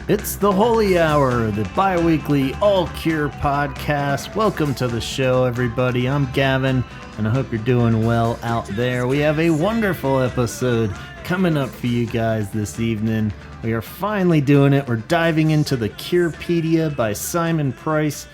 It's the Holy Hour, the bi-weekly all-cure podcast. Welcome to the show, everybody. I'm Gavin, and I hope you're doing well out there. We have a wonderful episode coming up for you guys this evening. We are finally doing it. We're diving into the Curepedia by Simon Price.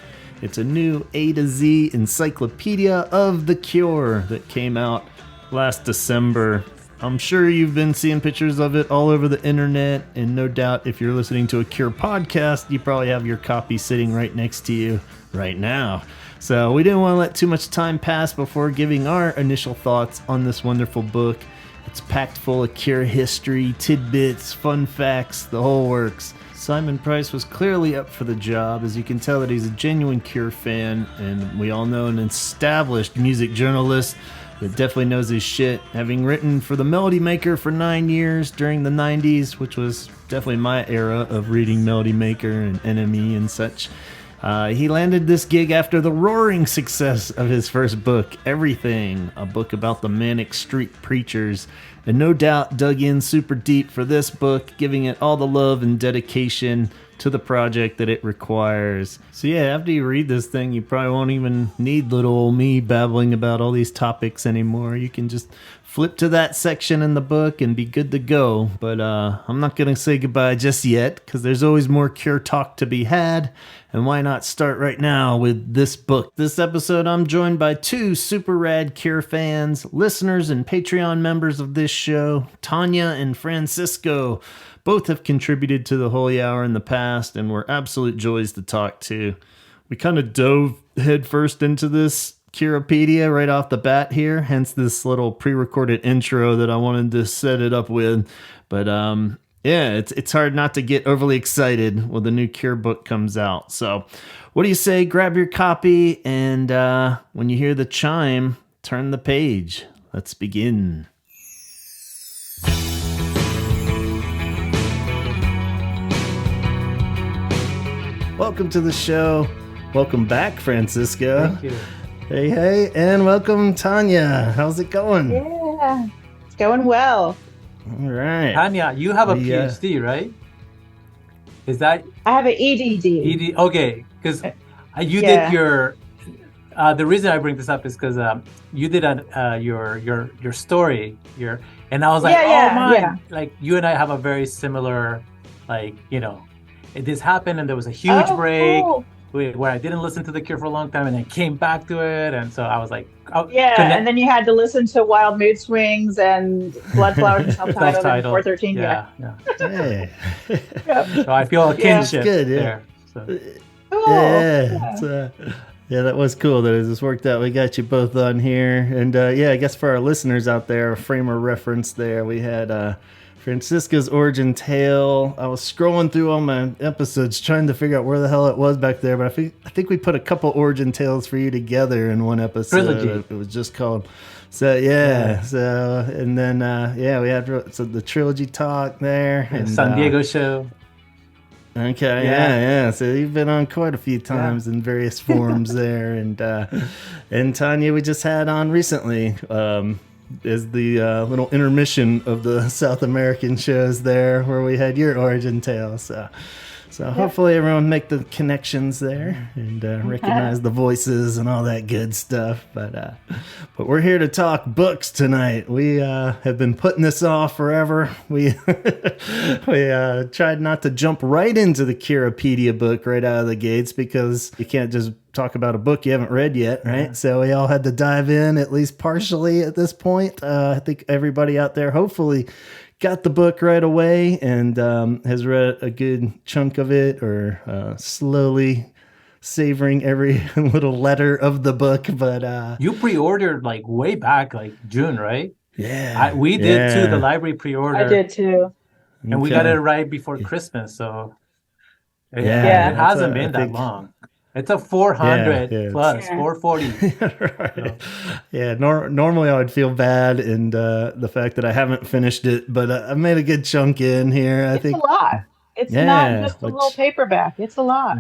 It's a new A to Z encyclopedia of the cure that came out last December. I'm sure you've been seeing pictures of it all over the internet, and no doubt if you're listening to a Cure podcast, you probably have your copy sitting right next to you right now. So we didn't want to let too much time pass before giving our initial thoughts on this wonderful book. It's packed full of Cure history, tidbits, fun facts, the whole works. Simon Price was clearly up for the job, as you can tell that he's a genuine Cure fan, and we all know an established music journalist that definitely knows his shit, having written for the Melody Maker for 9 years during the 90s, which was definitely my era of reading Melody Maker and NME and such. He landed this gig after the roaring success of his first book, Everything, a book about the manic street preachers, and no doubt dug in super deep for this book, giving it all the love and dedication to the project that it requires. So yeah, after you read this thing, you probably won't even need little old me babbling about all these topics anymore. You can just flip to that section in the book and be good to go. But I'm not going to say goodbye just yet, because there's always more Cure talk to be had. And why not start right now with this book? This episode, I'm joined by two super rad Cure fans, listeners and Patreon members of this show, Tania and Francisco. Both have contributed to the Holy Hour in the past and were absolute joys to talk to. We kind of dove headfirst into this Curepedia right off the bat here, hence this little pre-recorded intro that I wanted to set it up with. But yeah, it's hard not to get overly excited when the new Cure book comes out. So what do you say? Grab your copy, and when you hear the chime, turn the page. Let's begin. Welcome to the show. Welcome back, Francisco. Thank you. Hey, and welcome, Tania. How's it going? Yeah, it's going well. All right. Tania, you have a PhD, right? Is that I have an EDD. ED? Okay, because you Yeah. did your. The reason I bring this up is because you did your story, and I was like, Yeah. like you and I have a very similar, like this happened and there was a huge break. Cool. Where I didn't listen to The Cure for a long time, and then came back to it, and so I was like, And then you had to listen to Wild Mood Swings and Blood Flowers and Self-Titled and 413. Yeah. Hey. Yep. So I feel a kinship good, yeah. there. So. Cool. Yeah. Yeah, that was cool that it just worked out. We got you both on here. And yeah, I guess for our listeners out there, a frame of reference there, we had Francisco's Origin Tale. I was scrolling through all my episodes trying to figure out where the hell it was back there, but I think we put a couple Origin Tales for you together in one episode. Trilogy. It was just called. So yeah. So and then we had the trilogy talk there. And, San Diego show. Okay, yeah. So you've been on quite a few times in various forms there, and Tania we just had on recently. Is the little intermission of the South American shows there where we had your origin tale. So hopefully everyone make the connections there and recognize the voices and all that good stuff. But we're here to talk books tonight. We have been putting this off forever. We tried not to jump right into the Curepedia book right out of the gates, because you can't just talk about a book you haven't read yet, right? Yeah. So we all had to dive in at least partially at this point. I think everybody out there hopefully got the book right away and has read a good chunk of it, or slowly savoring every little letter of the book. But You pre-ordered like way back, like June, right? yeah, We did too. The library pre-order. I did too. And we got it right before Christmas, so it hasn't been that long. It's a 400 plus, 440. Right. So. Yeah, normally I would feel bad in the fact that I haven't finished it, but I made a good chunk in here. I think It's a lot. It's not just a little paperback. It's a lot.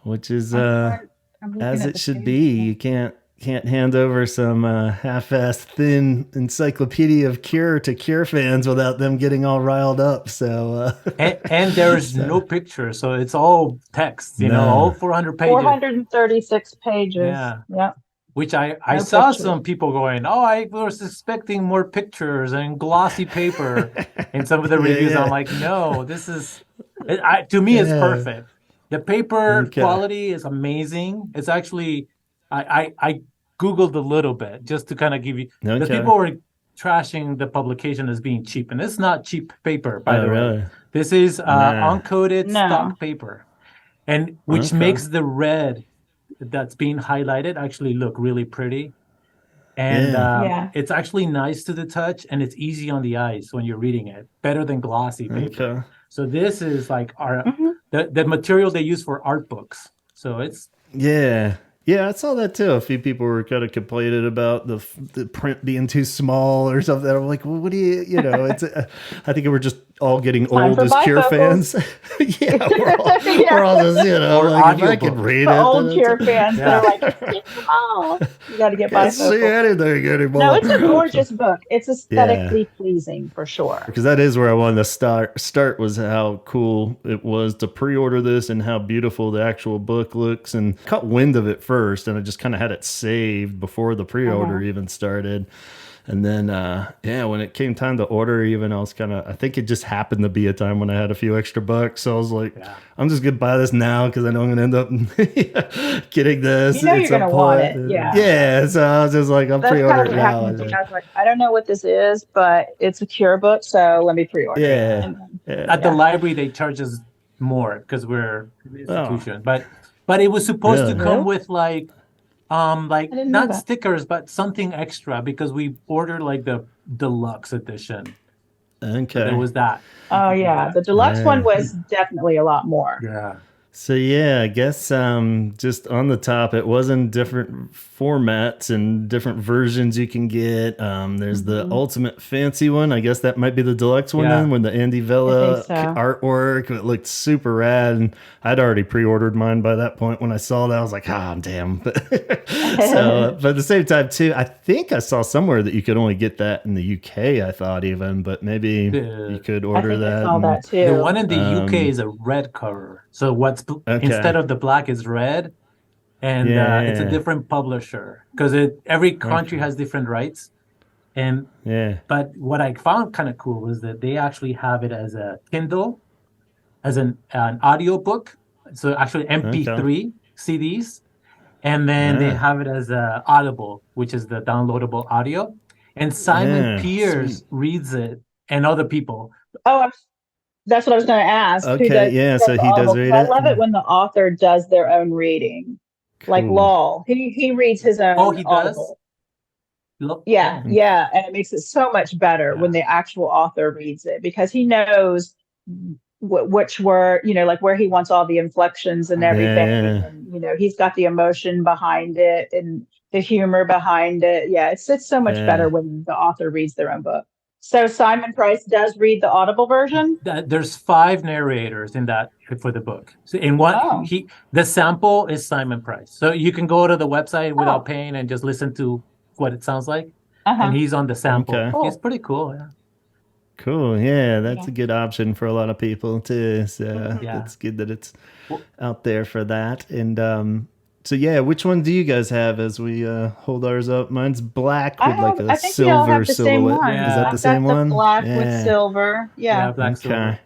which is I'm looking as at it the should page be. now. You can't can't hand over some half-assed thin encyclopedia of Cure to Cure fans without them getting all riled up. So and there's no picture, so it's all text. All 400 pages. 436 pages. Yeah. Which I saw some people going, I was expecting more pictures and glossy paper in some of the reviews. I'm like, no, this is, to me, it's perfect. The paper quality is amazing. It's actually, I Googled a little bit just to kind of give you, because people were trashing the publication as being cheap. And it's not cheap paper, by the way. Really? This is uncoated stock paper, and which makes the red that's being highlighted actually look really pretty. And it's actually nice to the touch, and it's easy on the eyes when you're reading it, better than glossy paper. So this is like the material they use for art books. So it's yeah, I saw that too. A few people were kind of complaining about the print being too small or something. I'm like, well, what do it's I think we're just all getting old as Cure fans. Yeah, we're all just, like, if I can read it. Old Cure fans that are like, you got to get bifocals. Can't see anything anymore. No, it's a gorgeous book. It's aesthetically pleasing for sure. Because that is where I wanted to start was how cool it was to pre-order this and how beautiful the actual book looks, and caught wind of it first, and I just kind of had it saved before the pre-order even started. And then, when it came time to order, even I think it just happened to be a time when I had a few extra bucks. So I was like, I'm just going to buy this now because I know I'm going to end up getting this. You're going to want it. Yeah. So I was just like, I'll pre-order it now. I was like, I don't know what this is, but it's a Cure book, so let me pre-order it. At the library, they charge us more because we're an institution. But it was supposed to come with not stickers, but something extra, because we ordered like the deluxe edition. Okay. So there was that. Oh yeah, the deluxe one was definitely a lot more. Yeah. So I guess just on the top, it was in different formats and different versions you can get. There's the ultimate fancy one. I guess that might be the deluxe one then, with the Andy Vella artwork. It looked super rad, and I'd already pre-ordered mine by that point. When I saw that, I was like, damn. But at the same time too, I think I saw somewhere that you could only get that in the UK. I thought even, but maybe you could order that. I saw that too. The one in the UK is a red cover. So instead of the black is red, and it's a different publisher, because every country has different rights. And but what I found kind of cool was that they actually have it as a Kindle, as an audio book. So actually MP3 CDs, and then they have it as a Audible, which is the downloadable audio. And Simon Pierce reads it, and other people. That's what I was going to ask. Okay, so he does read it. I love it when the author does their own reading, like Lowell. He reads his own. Oh, he Audible. does. Yeah, and it makes it so much better when the actual author reads it, because he knows which word, like where he wants all the inflections and everything. And, he's got the emotion behind it and the humor behind it. Yeah, it's so much better when the author reads their own book. So Simon Price does read the Audible version? There's 5 narrators in that for the book. So in one, the sample is Simon Price. So you can go to the website without paying and just listen to what it sounds like. And he's on the sample. Okay. Cool. It's pretty cool. Yeah. Cool. Yeah, that's a good option for a lot of people too. So it's good that it's out there for that. And so which one do you guys have as we hold ours up? Mine's black with a silver silhouette. Is that the same one? Black with silver. Yeah, black silver.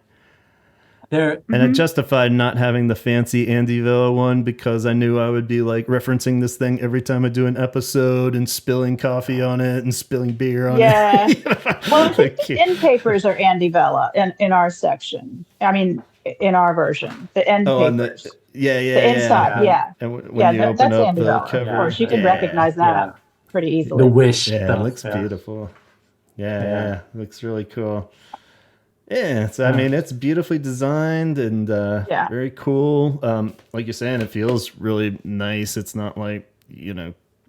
And I justified not having the fancy Andy Villa one because I knew I would be like referencing this thing every time I do an episode and spilling coffee on it and spilling beer on it. Well, the end papers are Andy Villa in our section. I mean, in our version, the end papers. The inside, And when you open up Andy the Villa. cover, of course, you can recognize that pretty easily. The wish. Yeah, it looks beautiful. It looks really cool. Yeah, so I mean, it's beautifully designed and very cool. Like you're saying, it feels really nice. It's not like,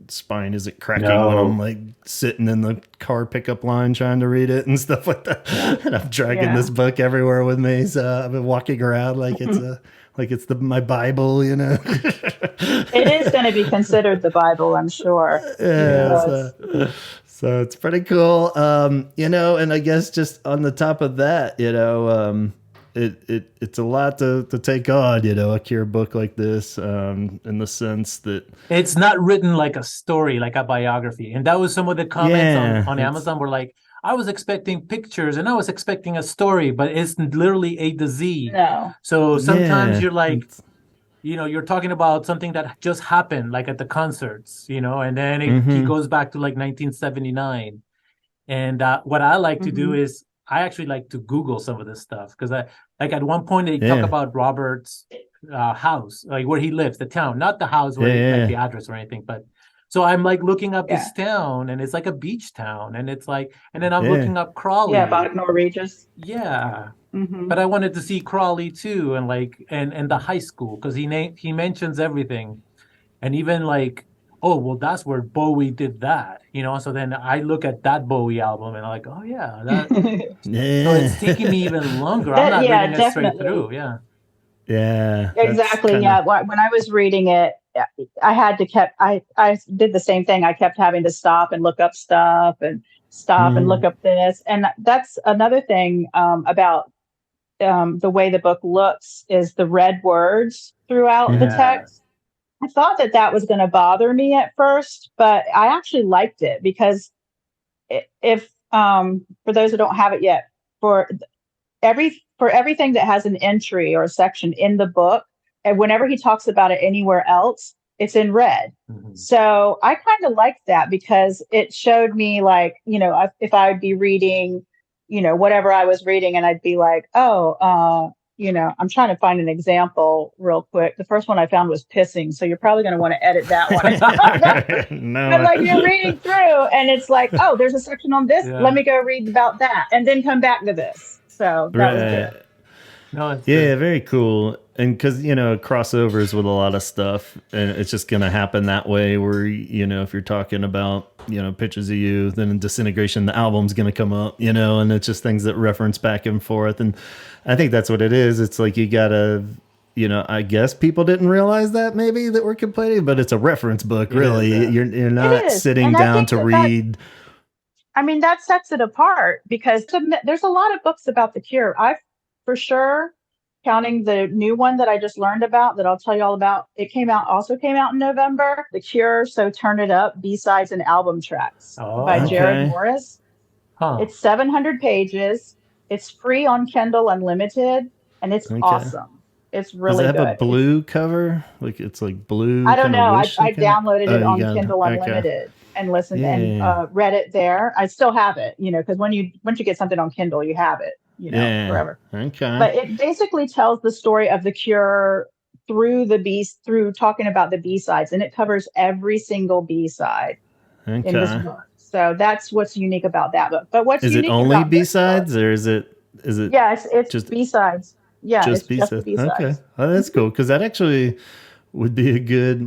spine isn't cracking when I'm like sitting in the car pickup line trying to read it and stuff like that. And I'm dragging this book everywhere with me, so I've been walking around like it's my Bible, you know. It is going to be considered the Bible, I'm sure. Yeah. So it's pretty cool. You know, and I guess just on the top of that, you know, it's a lot to take on, you know, a Cure book like this, in the sense that it's not written like a story, like a biography. And that was some of the comments on Amazon were like, I was expecting pictures and I was expecting a story, but it's literally A to Z. No. So sometimes you're like, you know, you're talking about something that just happened, like at the concerts, you know, and then he goes back to like 1979. And what I like to do is I actually like to Google some of this stuff because like at one point they talk about Robert's house, like where he lives, the town, not the house where like the address or anything, but so I'm like looking up this town and it's like a beach town and it's like, and then I'm looking up Crawley. Yeah, Bognor Regis. Yeah. But I wanted to see Crawley too, and like and the high school because he mentions everything, and even like, oh well, that's where Bowie did that, you know. So then I look at that Bowie album and I'm like, oh yeah, that. So it's taking me even longer. I'm not reading it straight through. Yeah. Exactly. Yeah. When I was reading it, I had to I did the same thing. I kept having to stop and look up stuff and and look up this, and that's another thing about. The way the book looks is the red words throughout the text. I thought that was going to bother me at first, but I actually liked it because if for those who don't have it yet, for everything that has an entry or a section in the book, and whenever he talks about it anywhere else, it's in red. So I kind of liked that because it showed me like, you know, if I would be reading, you know, whatever I was reading, and I'd be like, you know, I'm trying to find an example real quick. The first one I found was pissing, so you're probably going to want to edit that one. No. But like you're reading through, and it's like, oh, there's a section on this. Let me go read about that, and then come back to this. So that was good. No, it's good. Very cool. And because, you know, crossovers with a lot of stuff, and it's just going to happen that way where, you know, if you're talking about, you know, Pictures of You, then in Disintegration, the album's going to come up, you know, and it's just things that reference back and forth. And I think that's what it is. It's like you got to, you know, I guess people didn't realize that maybe that we're complaining, but it's a reference book, really. You're not sitting down to read. I mean, that sets it apart because there's a lot of books about the Cure. I've for sure, counting the new one that I just learned about that I'll tell you all about. It also came out in November. The Cure, So Turn It Up, B-Sides and Album Tracks by Jared Morris. It's 700 pages. It's free on Kindle Unlimited, and it's awesome. It's really good. Does it have a blue cover? Like it's like blue? I don't know. I downloaded it on Kindle Unlimited and listened and read it there. I still have it, you know, because once you get something on Kindle, you have it. You know, forever. Okay. But it basically tells the story of the Cure through talking about the B-sides, and it covers every single B-side in this book. So that's what's unique about that book. But what's unique about it only B-sides, or is it? Yeah, it's just B-sides. Yeah, just B-sides. Just B-sides. Okay, oh, that's cool because that actually would be a good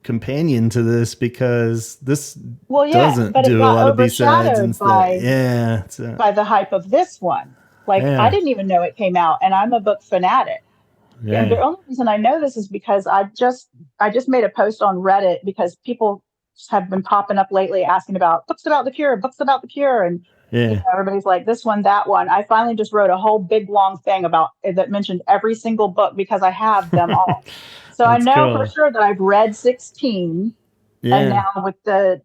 companion to this because this doesn't do a lot of B-sides and stuff. By the hype of this one. I didn't even know it came out, and I'm a book fanatic. And the only reason I know this is because I just made a post on Reddit because people have been popping up lately asking about books about the Cure, and you know, everybody's like this one, that one. I finally just wrote a whole big long thing about that mentioned every single book because I have them all. So I know for sure that I've read 16, and now with the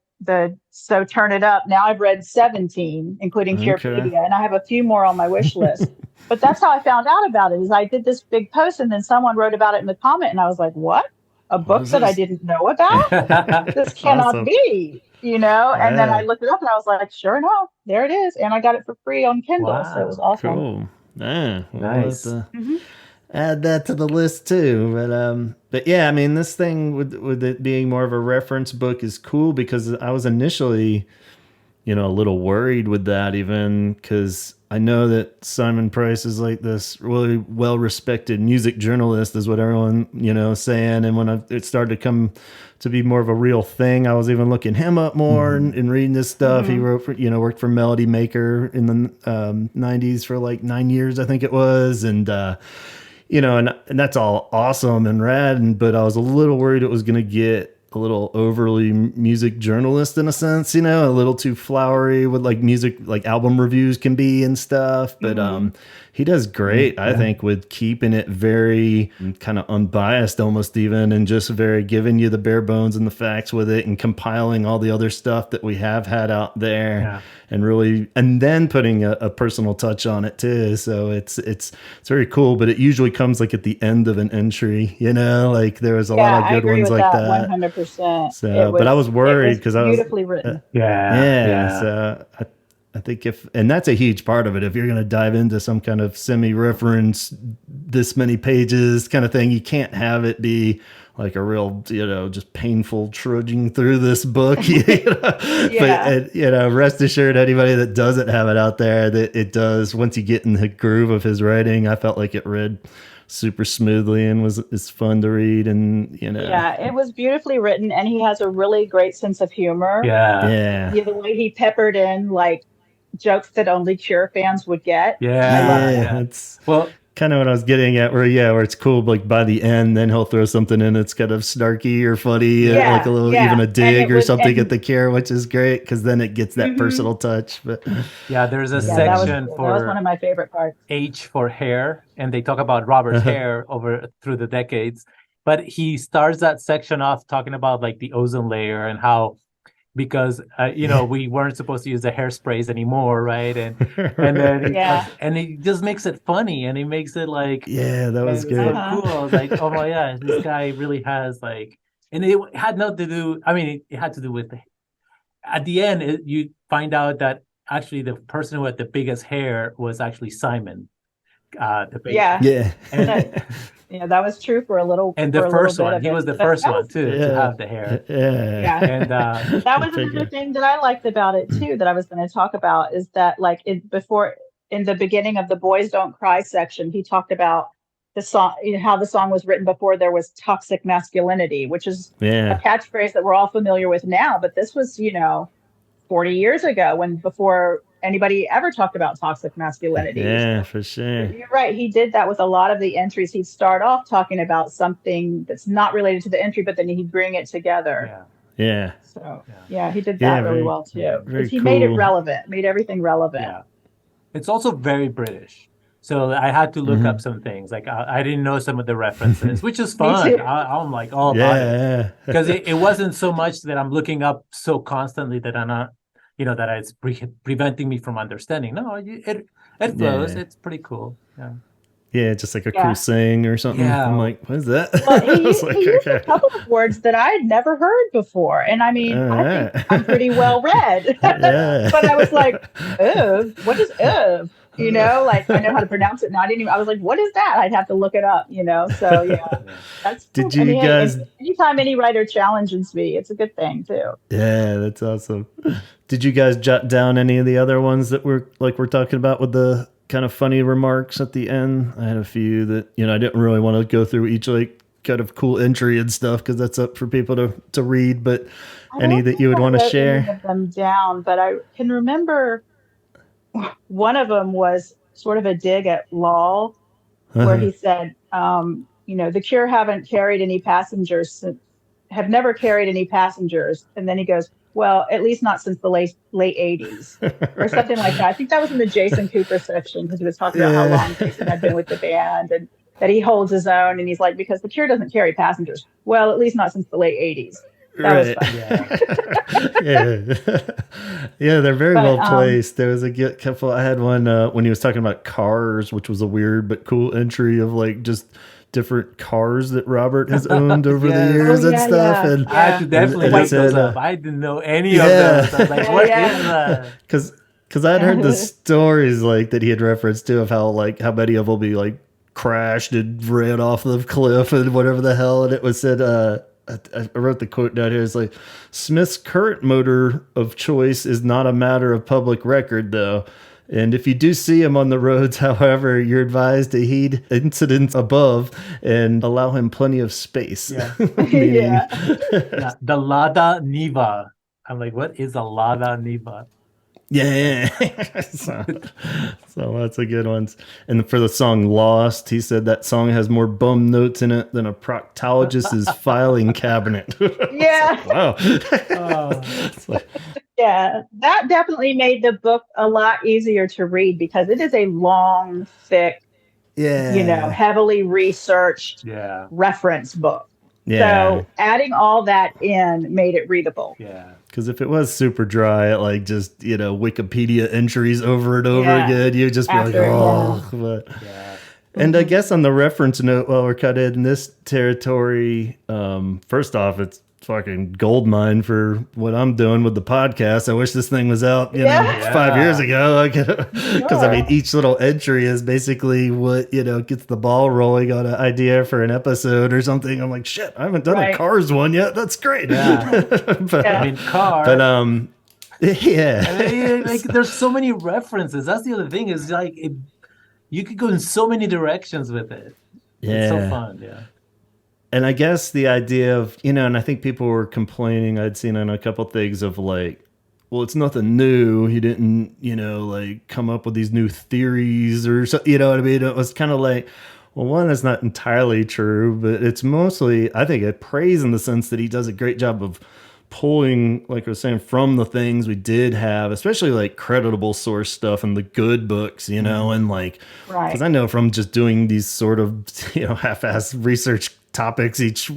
So Turn It Up. Now I've read 17, including Curepedia, and I have a few more on my wish list. But that's how I found out about it. Is I did this big post, and then someone wrote about it in the comment, and I was like, "What? A book that I didn't know about? This cannot be." You know. And then I looked it up, and I was like, "Sure enough, there it is." And I got it for free on Kindle, so it was awesome. Cool. Yeah, nice. Add that to the list too, but yeah, I mean, this thing with it being more of a reference book is cool because I was initially, a little worried with that, even because I know that Simon Price is like this really well-respected music journalist, is what everyone, saying. And when it started to come to be more of a real thing, I was even looking him up more and reading this stuff. He wrote for, worked for Melody Maker in the 90s for like 9 years, I think it was. And, and that's all awesome and rad. But I was a little worried it was going to get a little overly music journalist in a sense, a little too flowery with like music, like album reviews can be and stuff. But he does great, I think, with keeping it very kind of unbiased almost even, and just very giving you the bare bones and the facts with it, and compiling all the other stuff that we have had out there, and really, and then putting a personal touch on it too. So it's very cool, but it usually comes like at the end of an entry, like there was a lot of good ones like that. 100%. So, but I was worried because I was beautifully written. So I think and that's a huge part of it. If you're going to dive into some kind of semi-reference, this many pages kind of thing, you can't have it be like a real, just painful trudging through this book. But, rest assured, anybody that doesn't have it out there, that it does. Once you get in the groove of his writing, I felt like it read super smoothly and it's fun to read. And, it was beautifully written, and he has a really great sense of humor. The way he peppered in like jokes that only Cure fans would get. That's kind of what I was getting at, where it's cool, like by the end, then he'll throw something in that's kind of snarky or funny, like a little, even a dig or something at the Cure, which is great because then it gets that personal touch. But there's a section that was one of my favorite parts. H for hair, and they talk about Robert's hair through the decades. But he starts that section off talking about like the ozone layer and how, because we weren't supposed to use the hairsprays anymore, right? And then and he just makes it funny, and he makes it like that was good. So cool. I was like, oh my gosh, this guy really has like, and it had nothing to do. I mean, it had to do with at the end you find out that actually the person who had the biggest hair was actually Simon. And that was true for a little. And the first one, he was the first one too to have the hair. And that was another thing that I liked about it too, that I was going to talk about, is that like in the beginning of the Boys Don't Cry section, he talked about the song, how the song was written before there was toxic masculinity, which is a catchphrase that we're all familiar with now. But this was, 40 years ago, before anybody ever talked about toxic masculinity. Yeah, for sure. You're right. He did that with a lot of the entries. He'd start off talking about something that's not related to the entry, but then he'd bring it together. So he did that really well too. He made it relevant, made everything relevant. It's also very British. So I had to look up some things. Like I didn't know some of the references, which is fun. I'm like all about it. Because it wasn't so much that I'm looking up so constantly that I'm not, that it's preventing me from understanding. No, it flows. It's pretty cool. Just like a cool saying or something. I'm like, what is that? Well, he used a couple of words that I had never heard before. And I mean, I think I'm pretty well read. But I was like, what is like I know how to pronounce it now. I was like, what is that? I'd have to look it up, So that's cool. Did you guys anytime any writer challenges me, it's a good thing too. That's awesome. Did you guys jot down any of the other ones that we're talking about with the kind of funny remarks at the end? I had a few that, I didn't really want to go through each like kind of cool entry and stuff because that's up for people to read, but any that you would want to share? Any of them down, but I can remember one of them was sort of a dig at Law, where he said, the Cure have never carried any passengers. And then he goes, well, at least not since the late 80s or something like that. I think that was in the Jason Cooper section, because he was talking about how long Jason had been with the band and that he holds his own. And he's like, because the Cure doesn't carry passengers. Well, at least not since the late 80s. That was fun. They're very well placed. There was a couple. I had one when he was talking about cars, which was a weird but cool entry of like just different cars that Robert has owned over the years and stuff. And I had to definitely look those up. I didn't know any of those. I was like, what is that? Because I'd heard the stories like that he had referenced to of how many of them will be like crashed and ran off the cliff and whatever the hell. And it was said I wrote the quote down here. It's like, Smith's current motor of choice is not a matter of public record, though. And if you do see him on the roads, however, you're advised to heed incidents above and allow him plenty of space. Yeah. Yeah. The Lada Niva. I'm like, what is a Lada Niva? Yeah. So lots of good ones. And for the song Lost, he said that song has more bum notes in it than a proctologist's filing cabinet. Yeah. Wow. Yeah, that definitely made the book a lot easier to read because it is a long, thick, heavily researched reference book. Yeah. So adding all that in made it readable. Yeah. Because if it was super dry, like just, Wikipedia entries over and over again, you'd just be But. Yeah. And I guess on the reference note, while we're cut in this territory, first off, it's fucking gold mine for what I'm doing with the podcast. I wish this thing was out, 5 years ago. Because I mean, each little entry is basically what, gets the ball rolling on an idea for an episode or something. I'm like, shit, I haven't done a Cars one yet. That's great. Yeah. I mean, car. But yeah. Like there's so many references. That's the other thing is like you could go in so many directions with it. Yeah. It's so fun. Yeah. And I guess the idea of, and I think people were complaining, I'd seen on a couple things of like, well, it's nothing new. He didn't, like come up with these new theories or so, you know what I mean? It was kind of like, well, one, that's not entirely true, but it's mostly, I think, a praise in the sense that he does a great job of pulling, like I was saying, from the things we did have, especially like creditable source stuff and the good books, and like, because I know from just doing these sort of, half-ass research topics each,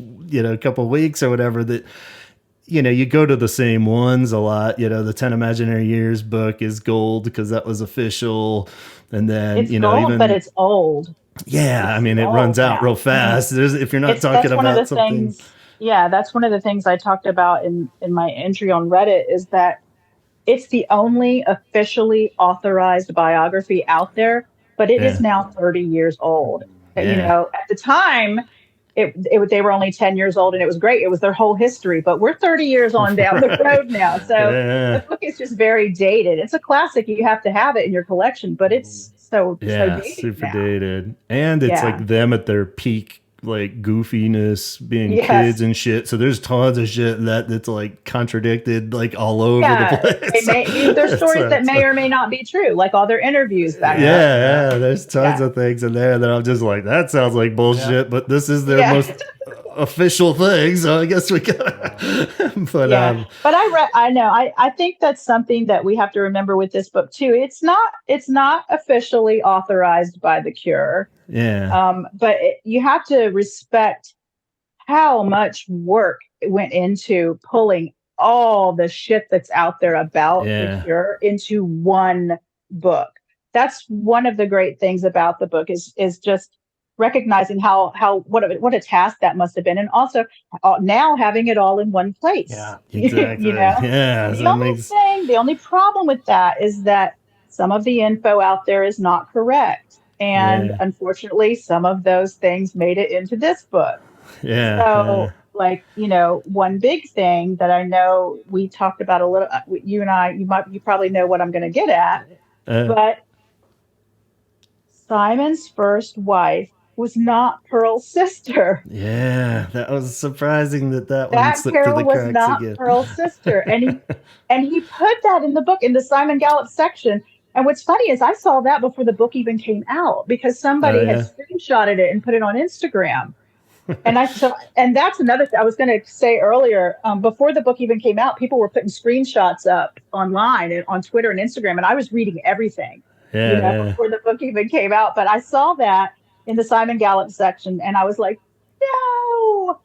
couple of weeks or whatever, that, you go to the same ones a lot. The 10 Imaginary Years book is gold because that was official. And then, it's gold, but it's old. Yeah. I mean, it runs out real fast. If you're not talking about something. Yeah, that's one of the things I talked about in my entry on Reddit is that it's the only officially authorized biography out there, but it is now 30 years old. At the time, they were only 10 years old and it was great. It was their whole history, but we're 30 years on down the road now. So the book is just very dated. It's a classic. You have to have it in your collection, but it's so dated super now. dated. And it's like them at their peak, like goofiness, being kids and shit. So there's tons of shit that's like contradicted, like all over the place. There's stories that may or may not be true, like all their interviews back then. There's tons of things in there that I'm just like, that sounds like bullshit, but this is their most official thing, so I guess we gotta but I think that's something that we have to remember with this book too. It's not officially authorized by the Cure. But you have to respect how much work went into pulling all the shit that's out there about the Cure into one book. That's one of the great things about the book is just recognizing what a task that must have been, and also now having it all in one place. Yeah, exactly. The only problem with that is that some of the info out there is not correct. And unfortunately, some of those things made it into this book. Like, one big thing that I know we talked about a little, you and I, you probably know what I'm going to get at, but Simon's first wife was not Pearl's sister. Yeah, that was surprising that one slipped Carol through the cracks was not again. Pearl's sister. And he put that in the book, in the Simon Gallup section. And what's funny is I saw that before the book even came out because somebody had screenshotted it and put it on Instagram. And that's another thing I was going to say earlier. Before the book even came out, people were putting screenshots up online and on Twitter and Instagram, and I was reading everything before the book even came out. But I saw that in the Simon Gallup section, and I was like, no,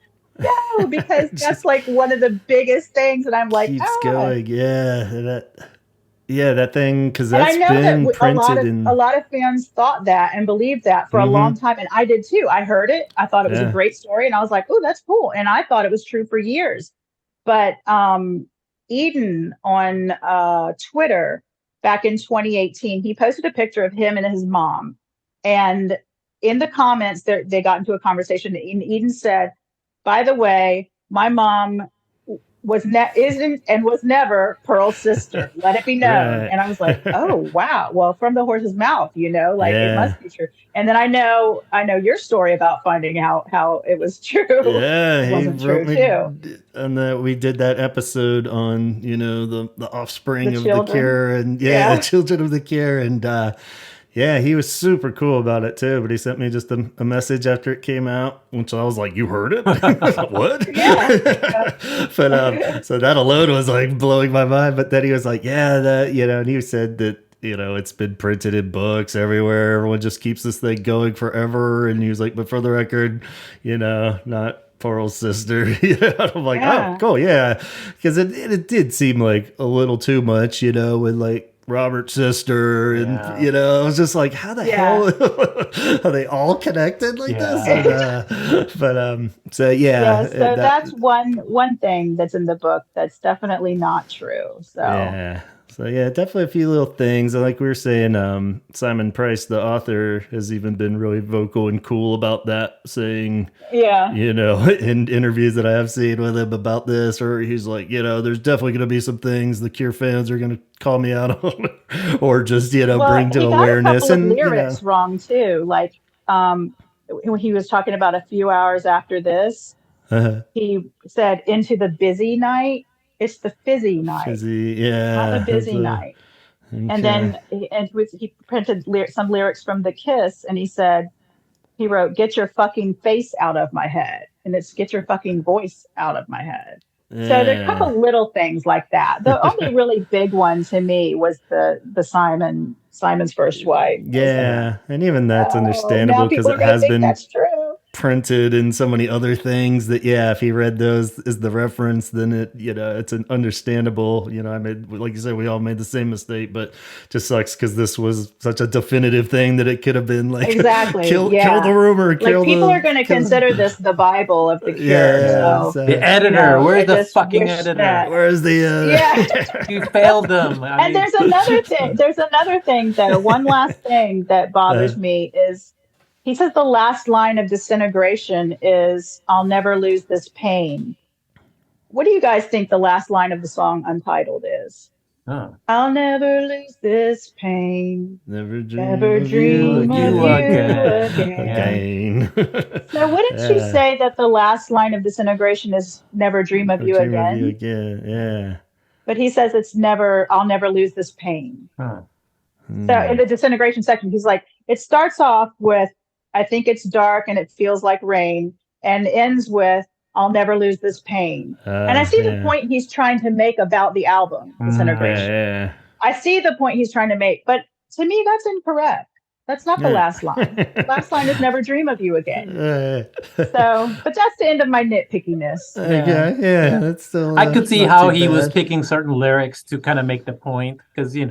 because that's like one of the biggest things. And I'm like, keeps going, that thing, because that's been printed. A lot of fans thought that and believed that for a long time, and I did too. I heard it. I thought it was a great story, and I was like, "Oh, that's cool." And I thought it was true for years. But Eden on Twitter back in 2018, he posted a picture of him and his mom, and in the comments, they got into a conversation. And Eden said, "By the way, my mom isn't and was never Pearl's sister. Let it be known. Right. And I was like, oh wow. Well, from the horse's mouth, like it Yeah. must be true. And then I know your story about finding out how it was true. Yeah, It he wasn't wrote true me, too. and we did that episode on the offspring The of the children. Cure, and the children of the Cure, and yeah, he was super cool about it too. But he sent me just a message after it came out, which I was like, "You heard it? What?" Yeah. But so that alone was like blowing my mind. But then he was like, "Yeah, that and he said that." It's been printed in books everywhere. Everyone just keeps this thing going forever. And he was like, but for the record, not Pearl's sister. I'm like, oh, cool, yeah. Because it did seem like a little too much, with like Robert's sister. And, I was just like, how the hell are they all connected like this? And, so, yeah. So that's one thing that's in the book that's definitely not true. So, yeah. So yeah, definitely a few little things. Like we were saying, Simon Price, the author, has even been really vocal and cool about that, saying, in interviews that I have seen with him about this, or he's like, there's definitely going to be some things the Cure fans are going to call me out on, or just bring to awareness. He got a couple of lyrics wrong too. Like when he was talking about a few hours after this, he said into the busy night. It's the fizzy night. Not the busy night. Okay. And then he printed some lyrics from The Kiss, and he wrote, "Get your fucking face out of my head." And it's "Get your fucking voice out of my head." Yeah. So there are a couple little things like that. The only really big one to me was the Simon's first wife. Yeah. And even that's understandable because it has been that's true. Printed in so many other things that if he read those as the reference, then it it's an understandable. I made, like you said, we all made the same mistake, but just sucks because this was such a definitive thing that it could have been like kill the rumor. People are going to consider this the Bible of the Cure. So the editor, where's the fucking editor? Where's the you failed them. And there's another thing. There's another thing though. One last thing that bothers me is. He says the last line of Disintegration is, "I'll never lose this pain." What do you guys think the last line of the song Untitled is? I'll never lose this pain. Never dream of you again. So wouldn't you say that the last line of Disintegration is "Never dream of you again"? Yeah. But he says I'll never lose this pain. So in the Disintegration section, he's like, it starts off with, "I think it's dark and it feels like rain," and ends with, "I'll never lose this pain." And I see the point he's trying to make about the album, Disintegration. I see the point he's trying to make, but to me, that's incorrect. That's not the last line. The last line is "Never dream of you again." But that's the end of my nitpickiness. That's still, I could see how he was picking certain lyrics to kind of make the point, because the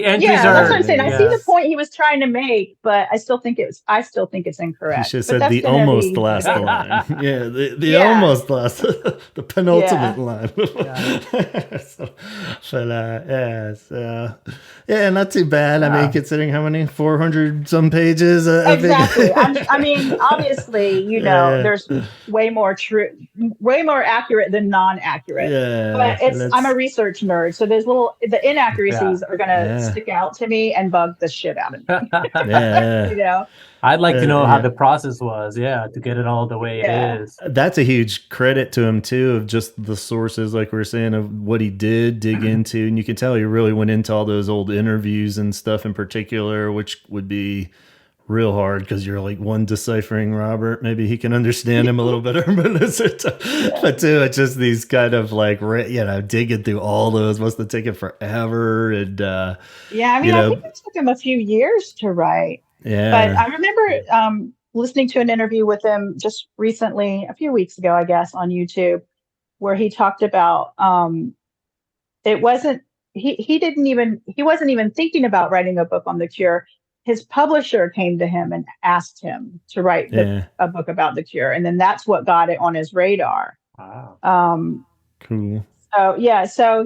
entries are. That's what I'm saying. I see the point he was trying to make, but I still think it's incorrect. You should have said the almost last line. Almost last, the penultimate line. Not too bad. I mean, considering how many 400 some pages. Exactly. I mean, obviously, there's way more accurate than non-accurate. But I'm a research nerd, so there's the inaccuracies are going to stick out to me and bug the shit out of me. I'd like to know how the process was, to get it all the way it is. That's a huge credit to him too, of just the sources, like we were saying, of what he did dig into, and you can tell he really went into all those old interviews and stuff in particular, which would be real hard because you're like one deciphering Robert. Maybe he can understand him a little better, but two, it's just these kind of like digging through all those must have taken forever. And I think it took him a few years to write. Yeah, but I remember listening to an interview with him just recently, a few weeks ago, I guess, on YouTube, where he talked about it wasn't he wasn't even thinking about writing a book on the Cure. His publisher came to him and asked him to write a book about the Cure, and then that's what got it on his radar. Wow. Cool. So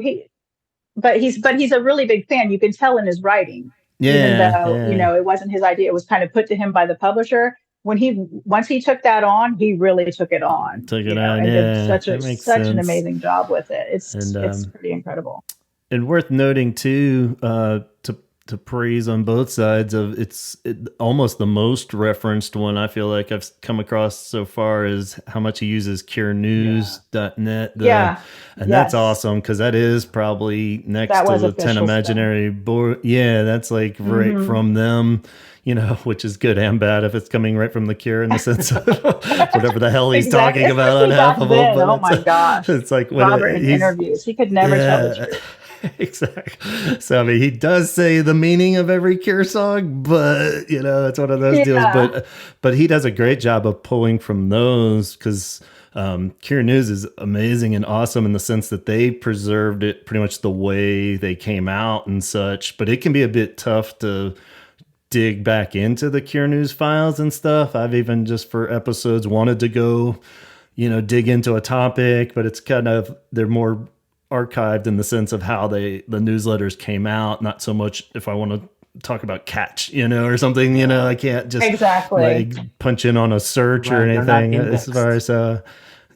he's a really big fan. You can tell in his writing. Even though, it wasn't his idea, it was kind of put to him by the publisher. once he took that on, he really took it on. And did such an amazing job with it. It's pretty incredible. And worth noting too, to praise on both sides of almost the most referenced one I feel like I've come across so far is how much he uses curenews.net. And that's awesome because that is probably next to the 10 Imaginary board. Yeah, that's like right from them, which is good and bad if it's coming right from the Cure in the sense of whatever the hell he's talking about on half of them. Oh my gosh. It's like Robert in interviews, he could never tell the truth. Exactly. So I mean, he does say the meaning of every Cure song, but it's one of those deals. But he does a great job of pulling from those because Cure News is amazing and awesome in the sense that they preserved it pretty much the way they came out and such. But it can be a bit tough to dig back into the Cure News files and stuff. I've even just for episodes wanted to go, dig into a topic, but it's kind of they're more archived in the sense of how the newsletters came out, not so much if I want to talk about Catch, or something, I can't just like punch in on a search or anything as far as so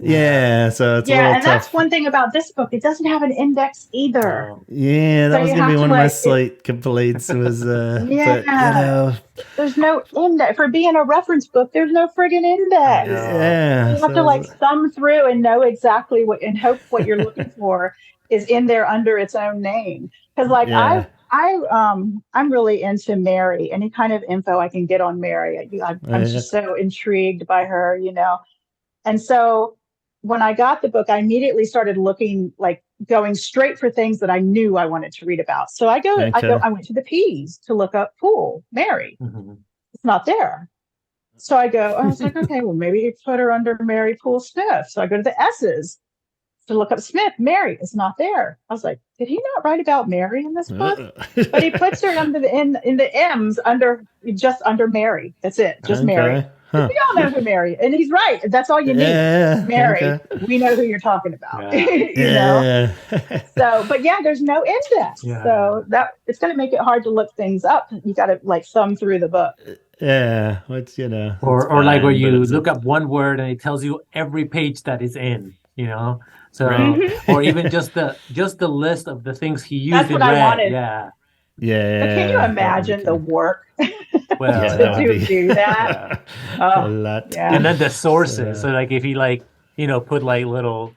it's a little and tough. That's one thing about this book, it doesn't have an index either. That was gonna be one of my slight complaints was but, there's no index for being a reference book. There's no friggin' index. You have to thumb through and know exactly what and hope what you're looking for is in there under its own name. Because I'm really into Mary. Any kind of info I can get on Mary, I'm just so intrigued by her, And so when I got the book, I immediately started looking, going straight for things that I knew I wanted to read about. So I went to the P's to look up Poole, Mary. Mm-hmm. It's not there. So I was like, okay, well, maybe you put her under Mary Poole Smith. So I go to the S's to look up Smith, Mary. It's not there. I was like, did he not write about Mary in this book? But he puts her under in the M's just under Mary. That's it. Just Mary. Huh. We all know who Mary, and he's right. That's all you need. Mary. Okay. We know who you're talking about. So, but there's no index. So that it's going to make it hard to look things up. You got to thumb through the book. It's or like where you look up one word and it tells you every page that is in. So or even just the list of the things he used in red. I wanted. But can you imagine the work to do that? And then the sources. So if he put little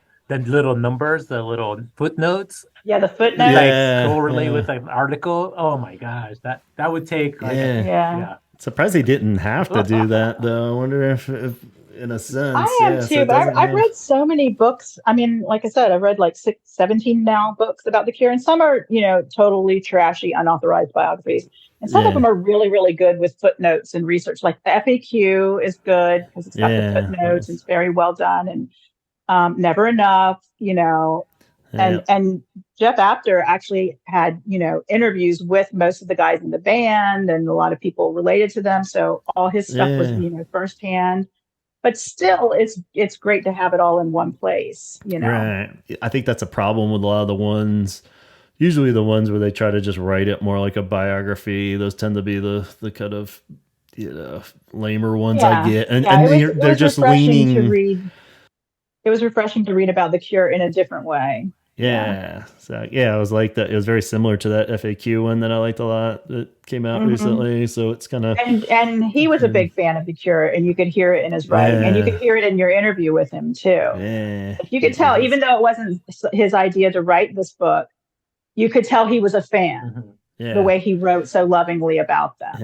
numbers, the little footnotes. Yeah, the footnotes. Correlate with an article. Oh my gosh, that would take. Surprised he didn't have to do that though. I wonder if in a sense. I am too, but I've read so many books. I mean, like I said, I've read 17 now books about the Cure, and some are, totally trashy, unauthorized biographies. And some of them are really, really good with footnotes and research. Like the FAQ is good because it's got the footnotes. It's very well done and never enough, And Jeff Apter actually had, interviews with most of the guys in the band and a lot of people related to them. So all his stuff was, firsthand. But still, it's great to have it all in one place, Right. I think that's a problem with a lot of the ones, usually the ones where they try to just write it more like a biography. Those tend to be the kind of, lamer ones I get. And they're just leaning. It was refreshing to read about the Cure in a different way. So it was like that. It was very similar to that FAQ one that I liked a lot that came out recently. So it's kind of and he was a big fan of the Cure, and you could hear it in his writing, and you could hear it in your interview with him too. You could tell, even though it wasn't his idea to write this book, you could tell he was a fan. The way he wrote so lovingly about them.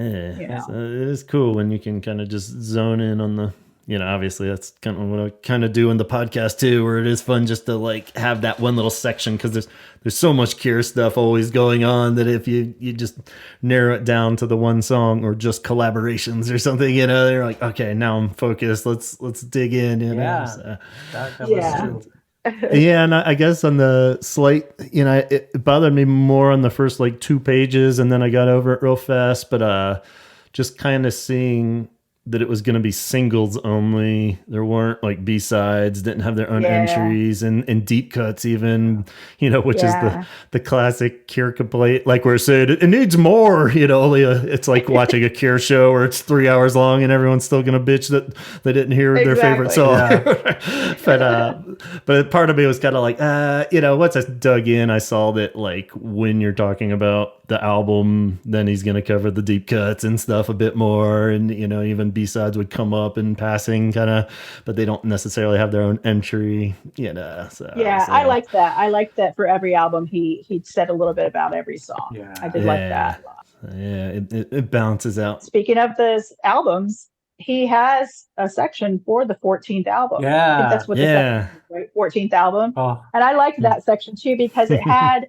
So it is cool when you can kind of just zone in on the. Obviously that's kind of what I kind of do in the podcast too, where it is fun just to have that one little section because there's so much Cure stuff always going on that if you just narrow it down to the one song or just collaborations or something, they're like, okay, now I'm focused. Let's dig in. That was true. And I guess on the slight, it bothered me more on the first 2 pages, and then I got over it real fast. But just kind of seeing that it was going to be singles only. There weren't like B-sides, didn't have their own entries and deep cuts even, which is the classic Cure complaint, like where it said it needs more, it's like watching a Cure show where it's 3 hours long and everyone's still going to bitch that they didn't hear their favorite song. But part of me was kind of like, once I dug in, I saw that like when you're talking about the album, then he's going to cover the deep cuts and stuff a bit more. And, even B-sides would come up in passing kind of, but they don't necessarily have their own entry, So, I like that. I like that for every album, he said a little bit about every song. Yeah. I did like that a lot. Yeah, it balances out. Speaking of those albums, he has a section for the 14th album. Yeah. I think that's what the section is, right? 14th album. Oh. And I liked that section too, because it had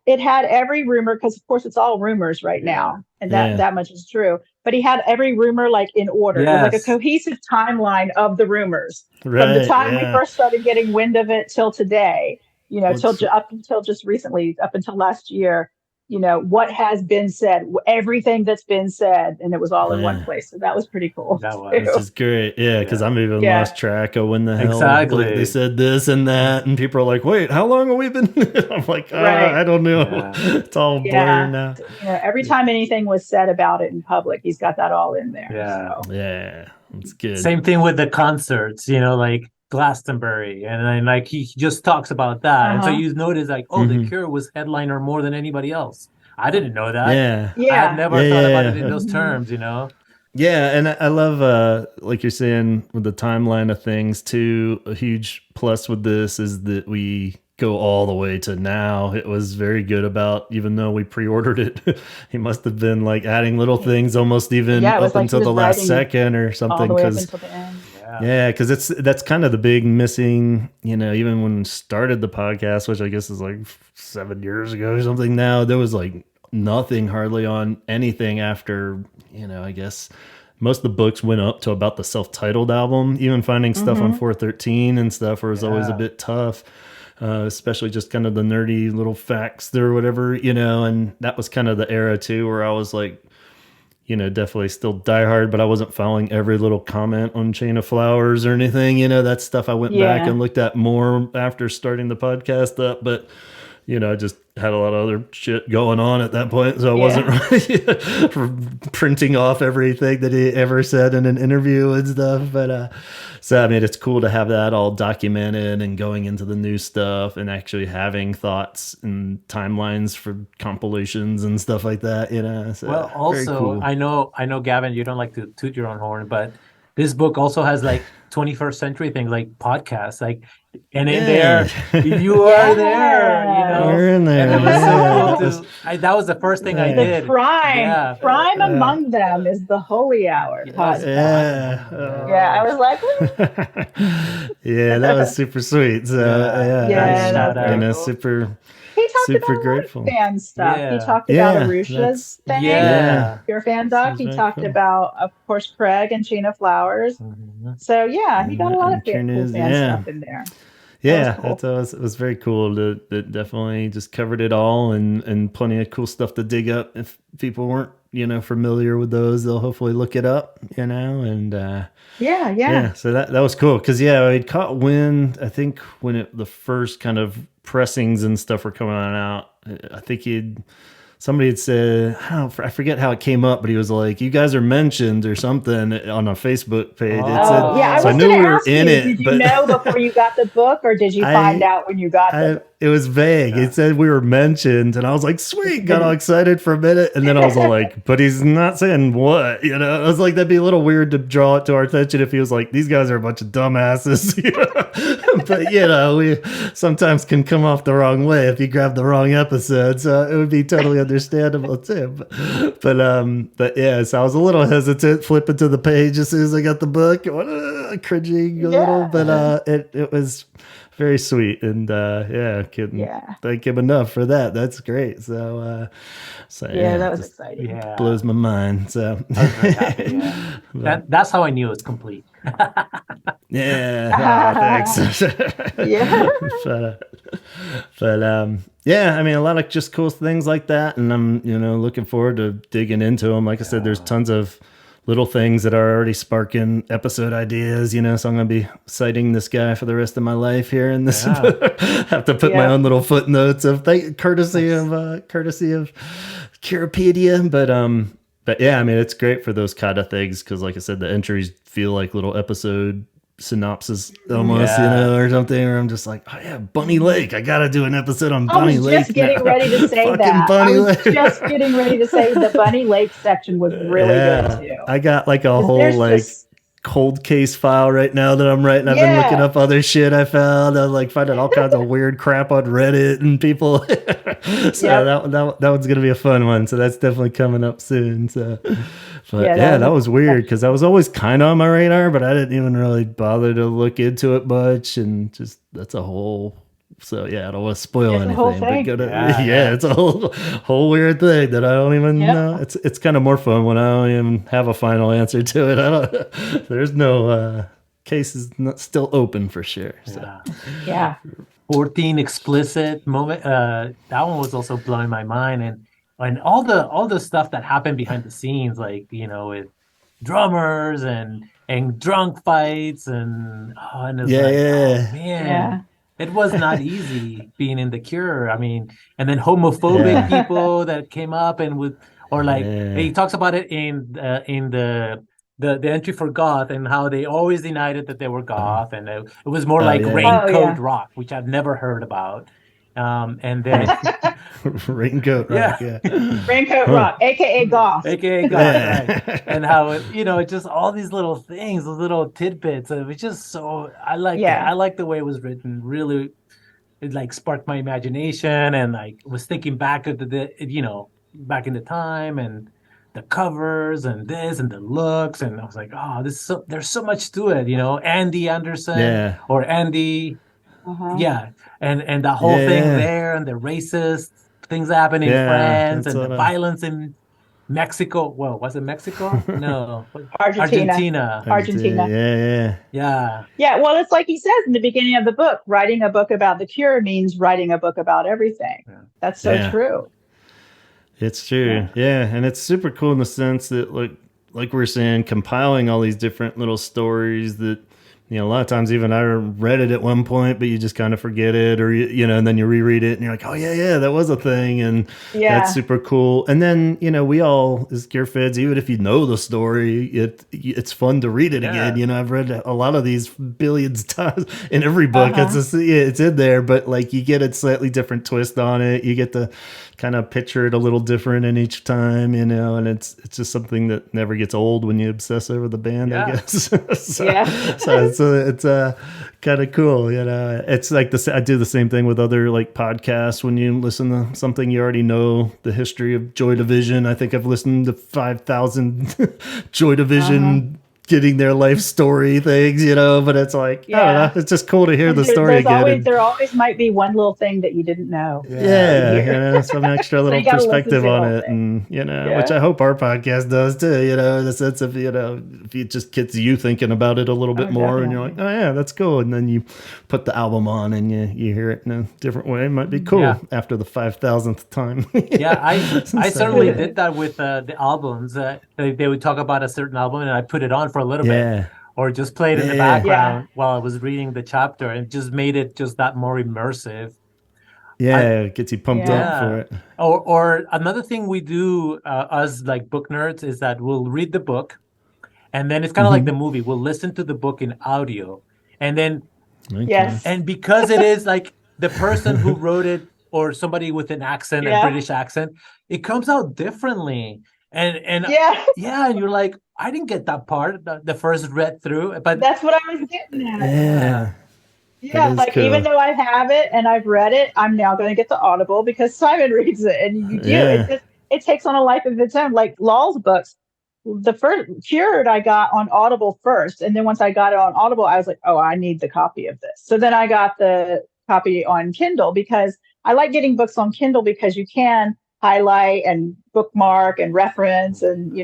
every rumor, because of course it's all rumors right now, and that much is true. But he had every rumor like in order. It was like a cohesive timeline of the rumors from the time we first started getting wind of it till today. Up until just recently, up until last year. What has been said, everything that's been said, and it was all in one place. So that was pretty cool. That was. Which is great. Yeah, because I'm even lost track of when the hell they said this and that, and people are like, wait, how long have we been? I'm like, I don't know. Yeah. It's all blurred now. Every time anything was said about it in public, he's got that all in there. Yeah. So. Yeah, it's good. Same thing with the concerts, like Glastonbury, and then like he just talks about that, and so you notice like, the Cure was headliner more than anybody else. I didn't know that. I had never thought about it in those terms. Yeah, and I love like you're saying with the timeline of things too. A huge plus with this is that we go all the way to now. It was very good about, even though we pre-ordered it, he must have been like adding little things almost even up until the last second or something. Because that's kind of the big missing, even when we started the podcast, which I guess is like 7 years ago or something now, there was like nothing hardly on anything after, I guess most of the books went up to about the self-titled album. Even finding stuff on 413 and stuff was always a bit tough, especially just kind of the nerdy little facts there or whatever, and that was kind of the era too where I was like, definitely still diehard, but I wasn't following every little comment on Chain of Flowers or anything. That stuff I went back and looked at more after starting the podcast up. But, I just had a lot of other shit going on at that point. So I wasn't really printing off everything that he ever said in an interview and stuff. But so, I mean, it's cool to have that all documented and going into the new stuff and actually having thoughts and timelines for compilations and stuff like that, So, well, also, cool. I know, Gavin, you don't like to toot your own horn, but this book also has like 21st century things like podcasts, like, and in there, you are there, You're in there. And it was so cool that was the first thing I did. Prime among them is the Holy Hour podcast. I was like, that was super sweet. So super. He talked about grateful fan stuff. He talked about Arusha's thing. Your fan doc. He talked about, of course, Craig and Chain of Flowers. So he got a lot of cool fan stuff in there. It was very cool. That definitely just covered it all and plenty of cool stuff to dig up. If people weren't familiar with those, they'll hopefully look it up. And so that was cool because I'd caught wind. I think when the first kind of pressings and stuff were coming out, I think somebody had said, I forget how it came up, but he was like, "You guys are mentioned" or something on a Facebook page. I knew we were in it. Did you know before you got the book, or did you find out when you got it? It was vague. It said we were mentioned, and I was like, "Sweet!" Got all excited for a minute, and then I was all like, "But he's not saying what?" I was like, "That'd be a little weird to draw it to our attention if he was like, these guys are a bunch of dumbasses." But we sometimes can come off the wrong way if you grab the wrong episode, so it would be totally understandable too. But so I was a little hesitant flipping to the page as soon as I got the book, cringing a little, but it was very sweet, and couldn't thank him enough for that. That's great. So that was exciting. Yeah, blows my mind. So I was very happy. That's how I knew it's complete. Thanks. But I mean, a lot of just cool things like that, and I'm looking forward to digging into them. Like I said, there's tons of little things that are already sparking episode ideas, so I'm going to be citing this guy for the rest of my life here in this. Have to put my own little footnotes of courtesy of Curepedia, but yeah, I mean, it's great for those kind of things because, like I said, the entries feel like little episode synopsis almost, or something. Or I'm just like, oh yeah, Bunny Lake. I gotta do an episode on Bunny Lake. I was just getting ready to say that. Just getting ready to say the Bunny Lake section was really good too. I got like a whole cold case file right now that I'm writing. I've been looking up other shit I found. I'm like finding all kinds of weird crap on Reddit and people. So that one's gonna be a fun one. So that's definitely coming up soon. So, but that was weird because I was always kind of on my radar, but I didn't even really bother to look into it much. And just that's a whole. So I don't want to spoil anything. But it's a whole weird thing that I don't even know. It's kind of more fun when I don't even have a final answer to it. There's no case is still open for sure. So. 14 explicit moment. That one was also blowing my mind, and all the stuff that happened behind the scenes, like with drummers and drunk fights and man. It was not easy being in the Cure. I mean, and then homophobic people that came up and he talks about it in the entry for goth and how they always denied it that they were goth, and it was more like raincoat rock, which I've never heard about. And then raincoat rock, raincoat rock, aka goth, right? And how it's just all these little things, those little tidbits. It was just so I like the way it was written. Really, it like sparked my imagination, and like was thinking back of back in the time and the covers and this and the looks, and I was like, oh, there's so much to it. Andy Anderson or Andy. And the whole thing there, and the racist things that happen in France, and the violence in Mexico. Well, was it Mexico? No, Argentina. Yeah. Well, it's like he says in the beginning of the book: writing a book about the Cure means writing a book about everything. That's so true. It's true. And it's super cool in the sense that, like we're saying, compiling all these different little stories that. A lot of times even I read it at one point, but you just kind of forget it, or, and then you reread it and you're like, oh yeah, that was a thing. And that's super cool. And then, we all as Gear Feds, even if you know the story, it's fun to read it again. I've read a lot of these billions of times in every book. It's in there, but like you get a slightly different twist on it. You get to kind of picture it a little different in each time, and it's just something that never gets old when you obsess over the band, I guess. So it's kind of cool, It's like this. I do the same thing with other like podcasts. When you listen to something you already know the history of Joy Division, I think I've listened to 5,000 Joy Division getting their life story things, but it's like, I don't know, it's just cool to hear the story again. There always might be one little thing that you didn't know. Some extra little perspective on it, and which I hope our podcast does too. In the sense of if it just gets you thinking about it a little bit more, and you're like, oh yeah, that's cool, and then you put the album on and you hear it in a different way. It might be cool after the 5,000th time. I certainly did that with the albums. They would talk about a certain album, and I put it on for a little bit, or just play it in the background while I was reading the chapter, and just made it just that more immersive. It gets you pumped up for it. Or another thing we do as like book nerds is that we'll read the book, and then it's kind of like the movie. We'll listen to the book in audio, and then and because it is like the person who wrote it or somebody with an accent, a British accent, it comes out differently. And and you're like, I didn't get that part the first read through, but that's what I was getting at. Like cool. Even though I have it and I've read it, I'm now going to get the Audible because Simon reads it, and you do it takes on a life of its own. Like Law's books, the first Cured I got on Audible first, and then once I got it on Audible, I was like, oh, I need the copy of this. So then I got the copy on Kindle because I like getting books on Kindle because you can highlight and bookmark and reference and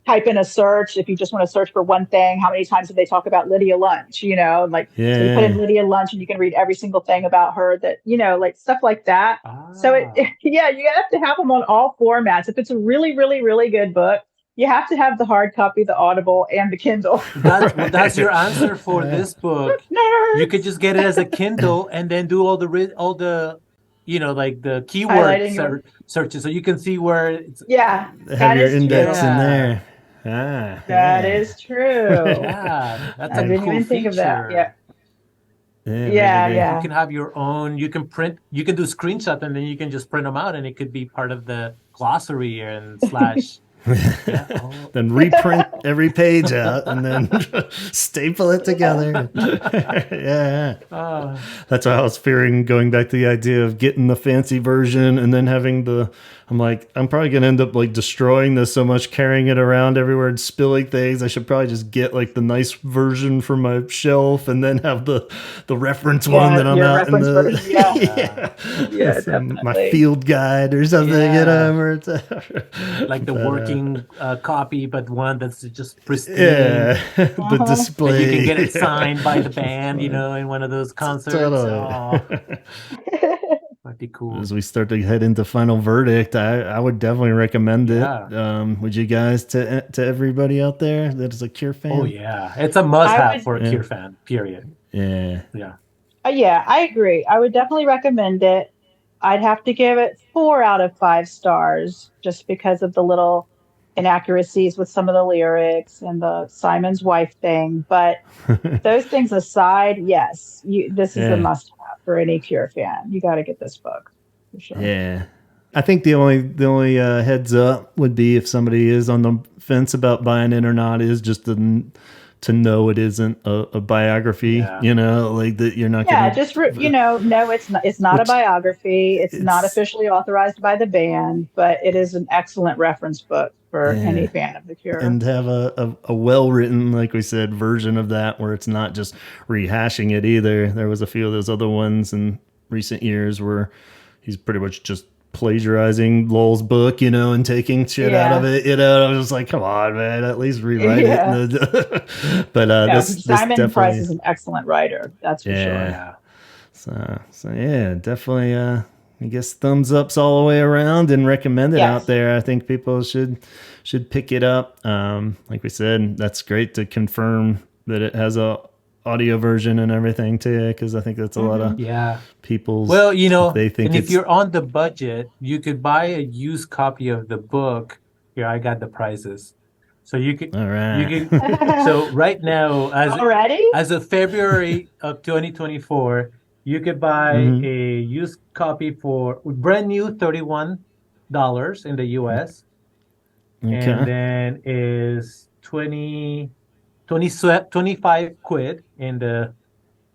type in a search if you just want to search for one thing. How many times did they talk about Lydia Lunch? So you put in Lydia Lunch and you can read every single thing about her that like stuff like that. So you have to have them on all formats. If it's a really, really, really good book, You have to have the hard copy, the Audible, and the Kindle. That's your answer for this book. You could Nerds. just get it as a Kindle and then do all the like the keyword Highlighting your. searches, so you can see where it's. Yeah, Have that your is index true. in Yeah. there. Ah, That yeah. is true. Yeah, that's I a didn't cool even think of that. Yeah. feature. Yeah, Yeah, maybe. You yeah. can have your own. You can do screenshots and then you can just print them out, and it could be part of the glossary and slash. Yeah. Oh. Then reprint every page out and then staple it together. Yeah. That's why I was fearing going back to the idea of getting the fancy version and then having I'm like, I'm probably going to end up like destroying this so much, carrying it around everywhere and spilling things. I should probably just get like the nice version for my shelf and then have the reference one that I'm your out in reference the version, yeah. yeah, Definitely. my field guide or something, where it's like the working copy, but one that's just pristine. Yeah, the display. And you can get it signed by the band, in one of those concerts. Totally. Might be cool. As we start to head into final verdict, I would definitely recommend it. Would you guys to everybody out there that is a Cure fan? Oh yeah, it's a must-have for a Cure fan. Period. Yeah. Yeah. Yeah, I agree. I would definitely recommend it. I'd have to give it 4 out of 5 stars just because of the little inaccuracies with some of the lyrics and the Simon's wife thing. But those things aside, yes, this is a must-have for any Cure fan. You got to get this book for sure. Yeah. I think the only heads up would be if somebody is on the fence about buying it or not is just to know it isn't a biography, like that you're not going to. Just, no, it's not a biography. It's not officially authorized by the band, but it is an excellent reference book for any fan of The Cure. And have a well-written, like we said, version of that where it's not just rehashing it either. There was a few of those other ones in recent years where he's pretty much just plagiarizing Lowell's book, and taking shit out of it. I was just like, come on, man, at least rewrite it. But this Simon Price is an excellent writer. That's for sure. Yeah. So yeah, definitely. I guess thumbs ups all the way around and recommend it out there. I think people should pick it up. Like we said, that's great to confirm that it has a audio version and everything too, because I think that's a lot of people's. Well, they think and if you're on the budget, you could buy a used copy of the book. Here, I got the prices, so you could. All right. You could. So right now, as of February of 2024, you could buy a used copy for brand new $31 in the U.S. And then is 25 quid in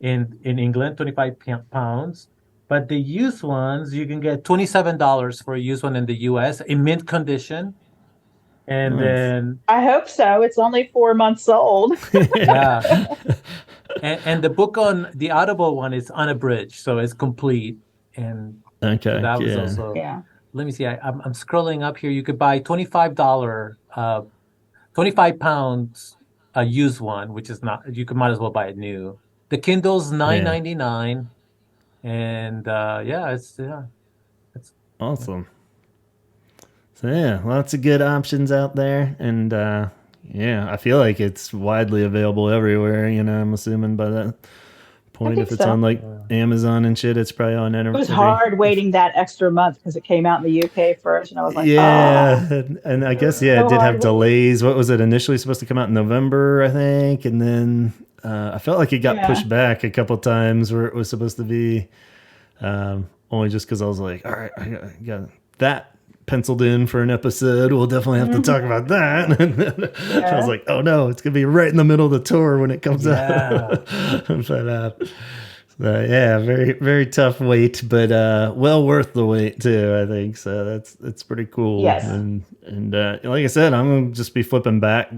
England, 25 pounds. But the used ones, you can get $27 for a used one in the US in mint condition. And then I hope so. It's only 4 months old. Yeah. And the book on the Audible one is unabridged, so it's complete. And so that was also. Let me see. I'm scrolling up here. You could buy $25, 25 pounds. A used one, which is not, you might as well buy it new. The Kindle's $9.99, and it's awesome. So lots of good options out there, and I feel like it's widely available everywhere. I'm assuming by that point, if it's on like Amazon and shit, it's probably on. It was hard waiting that extra month because it came out in the UK first, and I was like, and I guess it did have delays. What was it initially supposed to come out in November, I think, and then I felt like it got pushed back a couple times where it was supposed to be only just because I was like, all right, I got that penciled in for an episode. We'll definitely have to talk about that. And then I was like, oh no, it's gonna be right in the middle of the tour when it comes out. But very, very tough wait, but well worth the wait too, I think. So that's pretty cool. Yes. And like I said, I'm gonna just be flipping back,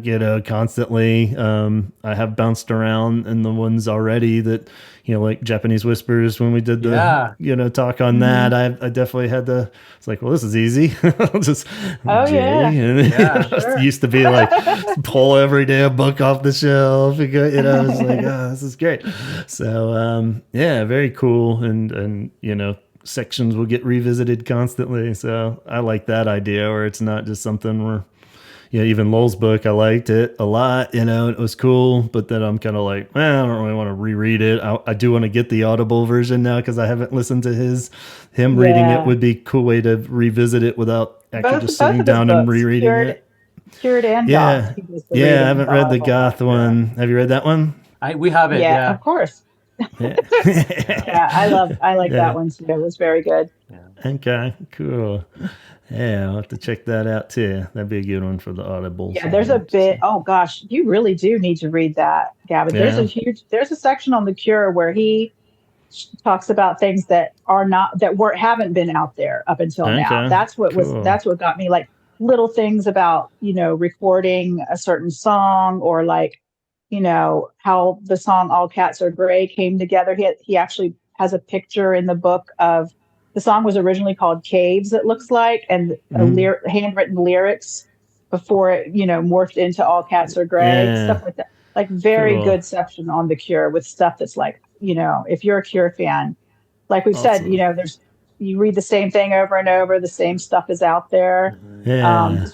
constantly. I have bounced around in the ones already that, like Japanese Whispers when we did the talk on that. I definitely had to. It's like, well, this is easy. I'll just Sure. Used to be like pull every damn book off the shelf. I was like, oh, this is great. So very cool, and sections will get revisited constantly. So I like that idea where it's not just something where even Lowell's book, I liked it a lot, it was cool, but then I'm kind of like, well, I don't really want to reread it. I do want to get the Audible version now because I haven't listened to him reading it. Would be a cool way to revisit it without actually just sitting down and rereading it. Cured and Goth. I haven't read the Goth one. Have you read that one? We have it. Yeah, of course. Yeah. I like that one too. It was very good. Okay, cool. Yeah, I'll have to check that out too. That'd be a good one for the Audible. Yeah, there's a bit. Oh gosh, you really do need to read that, Gavin. Yeah. There's a section on the Cure where he talks about things that haven't been out there up until now. That's what got me, like little things about, recording a certain song, or like, how the song All Cats Are Gray came together. He actually has a picture in the book of the song was originally called Caves, it looks like, and handwritten lyrics before it, morphed into All Cats Are Gray, stuff like that. Like very good section on the Cure with stuff that's like, if you're a Cure fan, like we've said, you read the same thing over and over, the same stuff is out there. Yeah.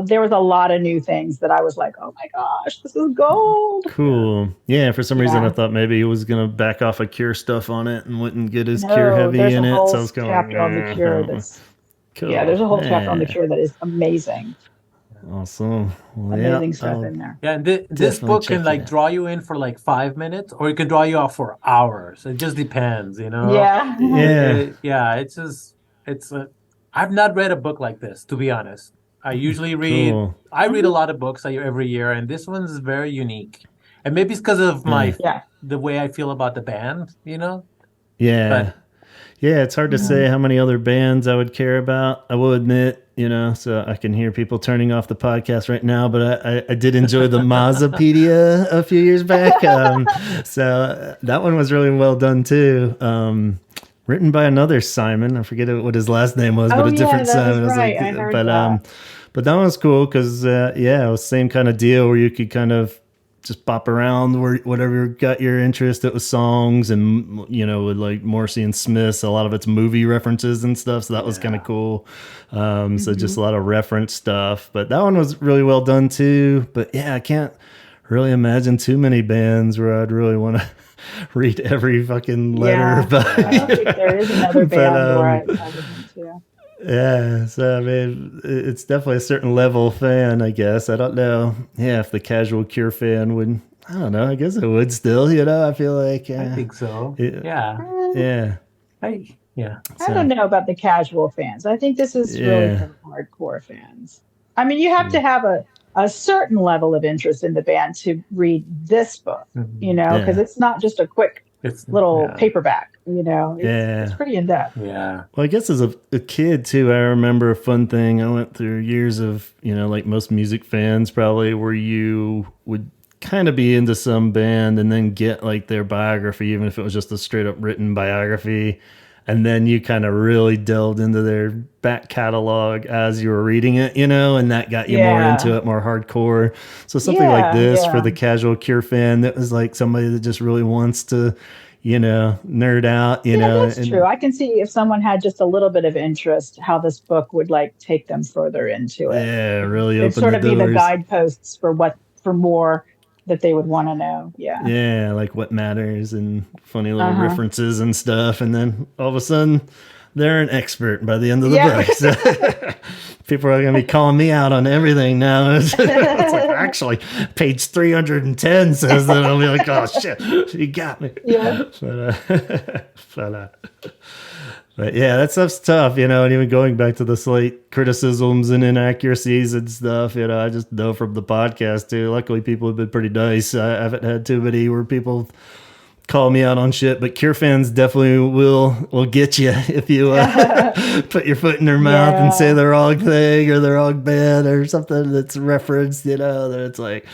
There was a lot of new things that I was like, oh my gosh, this is gold. Cool. Yeah, for some reason I thought maybe he was going to back off of Cure stuff on it and wouldn't get his Cure heavy in it. So I was going chapter on the Cure that's cool. Yeah, there's a whole chapter on the Cure that is amazing. Awesome. Well, amazing stuff in there. Yeah, and this book can draw you in for like 5 minutes, or it can draw you out for hours. It just depends, Yeah. I've not read a book like this, to be honest. I usually read. Cool. I read a lot of books every year, and this one's very unique. And maybe it's because of the way I feel about the band, Yeah. But, it's hard to say how many other bands I would care about. I will admit, so I can hear people turning off the podcast right now, but I did enjoy the Mazapedia a few years back. So that one was really well done too. Written by another Simon. I forget what his last name was, but a different Simon. Right. I heard that. But that was cool because, it was the same kind of deal where you could kind of just pop around whatever got your interest. It was songs and, with like Morrissey and Smiths, a lot of it's movie references and stuff. So that was kind of cool. So just a lot of reference stuff. But that one was really well done too. But I can't really imagine too many bands where I'd really want to read every fucking letter. Yeah, but I don't think there is another band where I would want to. Yeah, so I mean, it's definitely a certain level fan, I guess. I don't know. Yeah, if the casual Cure fan would, I don't know. I guess it would still. I feel like. I think so. Yeah. I don't know about the casual fans. I think this is really for hardcore fans. I mean, you have to have a certain level of interest in the band to read this book, because it's not just a quick little paperback, it's pretty in depth. Yeah. Well, I guess as a kid too, I remember a fun thing. I went through years of, like most music fans probably, where you would kind of be into some band and then get like their biography, even if it was just a straight up written biography. And then you kind of really delved into their back catalog as you were reading it, and that got you more into it, more hardcore. So something like this for the casual Cure fan, that was like somebody that just really wants to, nerd out, That's true. I can see if someone had just a little bit of interest, how this book would like take them further into it. Yeah, really open the doors. It'd sort of be the guideposts for more that they would want to know. Yeah, like what matters and funny little references and stuff. And then all of a sudden they're an expert by the end of the book. So people are going to be calling me out on everything now. It's like, actually, page 310 says that. I'll be like, oh shit, you got me. Yeah. But yeah, that stuff's tough, and even going back to the slight criticisms and inaccuracies and stuff, I just know from the podcast too. Luckily, people have been pretty nice. I haven't had too many where people call me out on shit, but Cure fans definitely will get you if you put your foot in their mouth and say the wrong thing or the wrong band or something that's referenced, that it's like,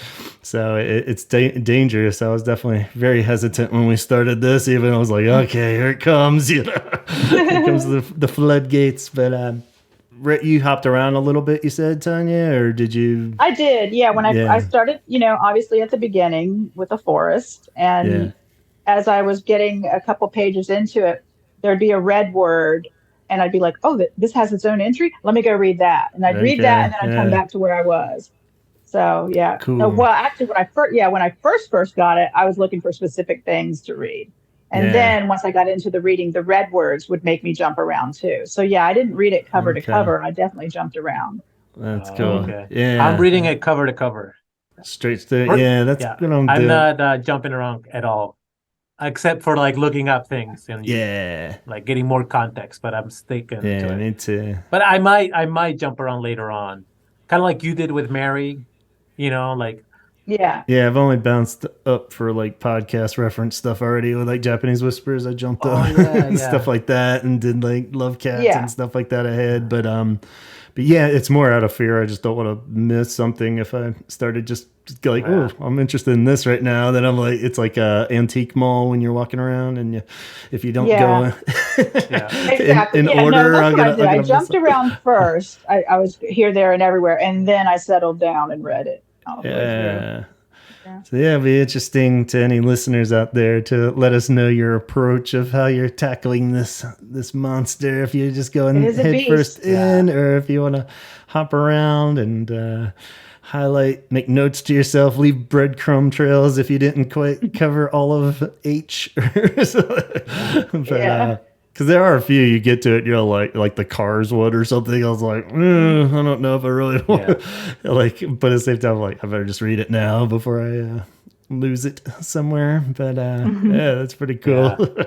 so it's dangerous. I was definitely very hesitant when we started this, even I was like, okay, here it comes, here comes the floodgates. But you hopped around a little bit, you said, Tanya, or did you? I did, yeah. When I started, obviously at the beginning with the forest, and as I was getting a couple pages into it, there'd be a red word, and I'd be like, oh, this has its own entry? Let me go read that. And I'd read that, and then I'd come back to where I was. So yeah. Cool. Well, actually, when I first got it, I was looking for specific things to read, and Yeah. then once I got into the reading, the red words would make me jump around too. So yeah, I didn't read it cover to cover. I definitely jumped around. That's cool. Okay. Yeah. I'm reading it cover to cover. Straight to that's what I'm doing. not jumping around at all, except for like looking up things and like getting more context. But I'm sticking to it. Me too. But I might jump around later on, kind of like you did with Mary. Like Yeah. I've only bounced up for like podcast reference stuff already with like Japanese Whispers. I jumped up and stuff like that, and did like Love Cats and stuff like that ahead. But yeah, it's more out of fear. I just don't want to miss something if I started just like, oh, I'm interested in this right now. Then I'm like, it's like a antique mall when you're walking around, and if you don't go exactly. in order, that's what I did. I jumped around first. I was here, there, and everywhere, and then I settled down and read it. So it'd be interesting to any listeners out there to let us know your approach of how you're tackling this monster. If you're just going head first in, or if you want to hop around and highlight, make notes to yourself, leave breadcrumb trails if you didn't quite cover all of H. Because there are a few you get to it, like the Cars one or something. I was like, I don't know if I really want to. But at the same time, I'm like, I better just read it now before I lose it somewhere. But that's pretty cool. Yeah.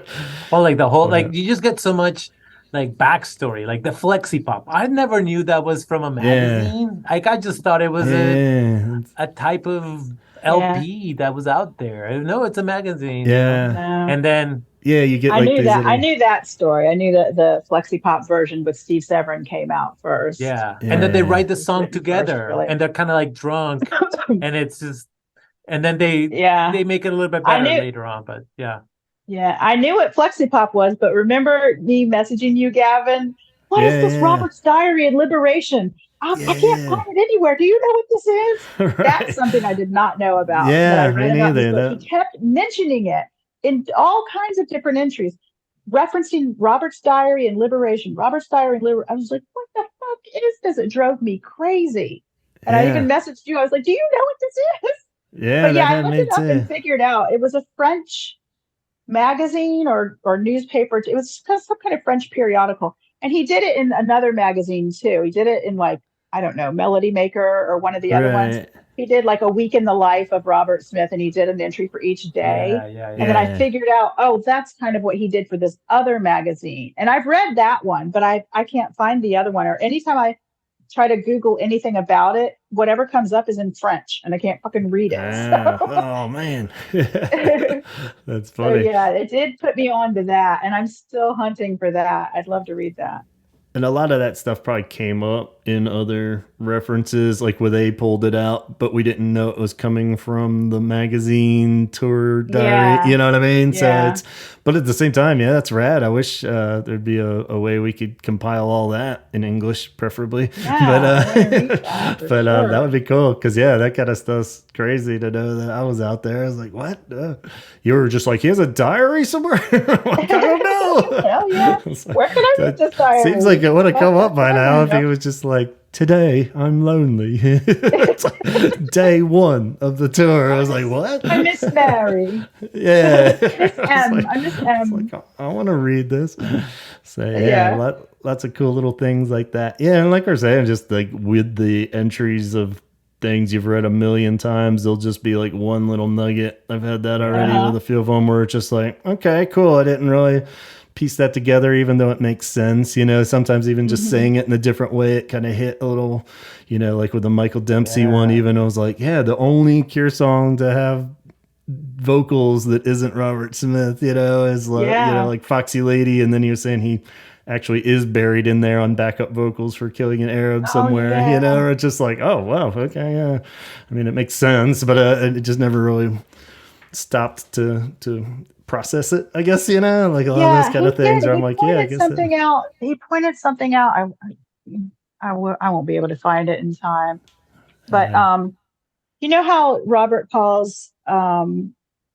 Well, like the whole, you just get so much like backstory, like the Flexi Pop. I never knew that was from a magazine. Like I just thought it was a type of LP that was out there. I know it's a magazine. And then. Yeah, you get. I knew that. I knew that story. I knew that the Flexi Pop version with Steve Severin came out first. Yeah, and then they write the song together, and they're kind of like drunk, and it's just, and then they make it a little bit better later on. But yeah, I knew what Flexi Pop was, but remember me messaging you, Gavin? What is this Robert's Diary and Liberation? I can't find it anywhere. Do you know what this is? That's something I did not know about. Yeah, me neither. He kept mentioning it in all kinds of different entries, referencing Robert's Diary and Liberation. Robert's Diary and Liberation. I was like, what the fuck is this? It drove me crazy. And I even messaged you. I was like, do you know what this is? Yeah, but I looked it up and figured out it was a French magazine or newspaper. It was some kind of French periodical. And he did it in another magazine too. He did it in like, I don't know, Melody Maker or one of the other ones. He did like a week in the life of Robert Smith, and he did an entry for each day. And then I figured out, that's kind of what he did for this other magazine. And I've read that one, but I can't find the other one. Or anytime I try to Google anything about it, whatever comes up is in French, and I can't fucking read it. Oh man, that's funny. So, it did put me on to that, and I'm still hunting for that. I'd love to read that. And a lot of that stuff probably came up in other references, like where they pulled it out, but we didn't know it was coming from the magazine tour diary. You know what I mean? Yeah. So but at the same time, that's rad. I wish there'd be a way we could compile all that in English, preferably. But that would be cool, because that kind of stuff's crazy to know that I was out there. I was like, what? You were just like, he has a diary somewhere? Like, I don't know. Hell yeah. Where can I get this diary? Seems like it would have come up by now if he was just like, today I'm lonely. It's like day one of the tour. I was like, what? I miss Mary. Yeah. I miss M. Like, I want to read this. So lots of cool little things like that. Yeah, and like we're saying, just like with the entries of things you've read a million times, they'll just be like one little nugget. I've had that already with a few of them where it's just like, okay, cool. I didn't really piece that together, even though it makes sense. Sometimes even just saying it in a different way, it kind of hit a little, like with the Michael Dempsey one, even I was like, the only Cure song to have vocals that isn't Robert Smith, is like, like Foxy Lady. And then he was saying he actually is buried in there on backup vocals for Killing an Arab somewhere, or it's just like, oh, wow. Okay. Yeah. I mean, it makes sense, but it just never really stopped to process it, I guess, like a lot of those kind of things where I'm like, I guess he pointed something out. I won't be able to find it in time, but you know how Robert calls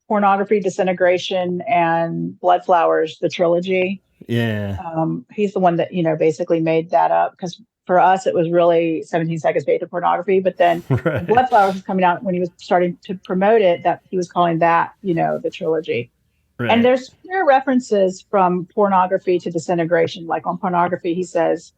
Pornography, Disintegration, and Blood Flowers the trilogy? He's the one that basically made that up, because for us, it was really 17 Seconds to Hate the Pornography. But then Right. Blood Flowers was coming out when he was starting to promote it, that he was calling that, the trilogy. Right. And there's clear references from pornography to disintegration. Like on pornography, he says,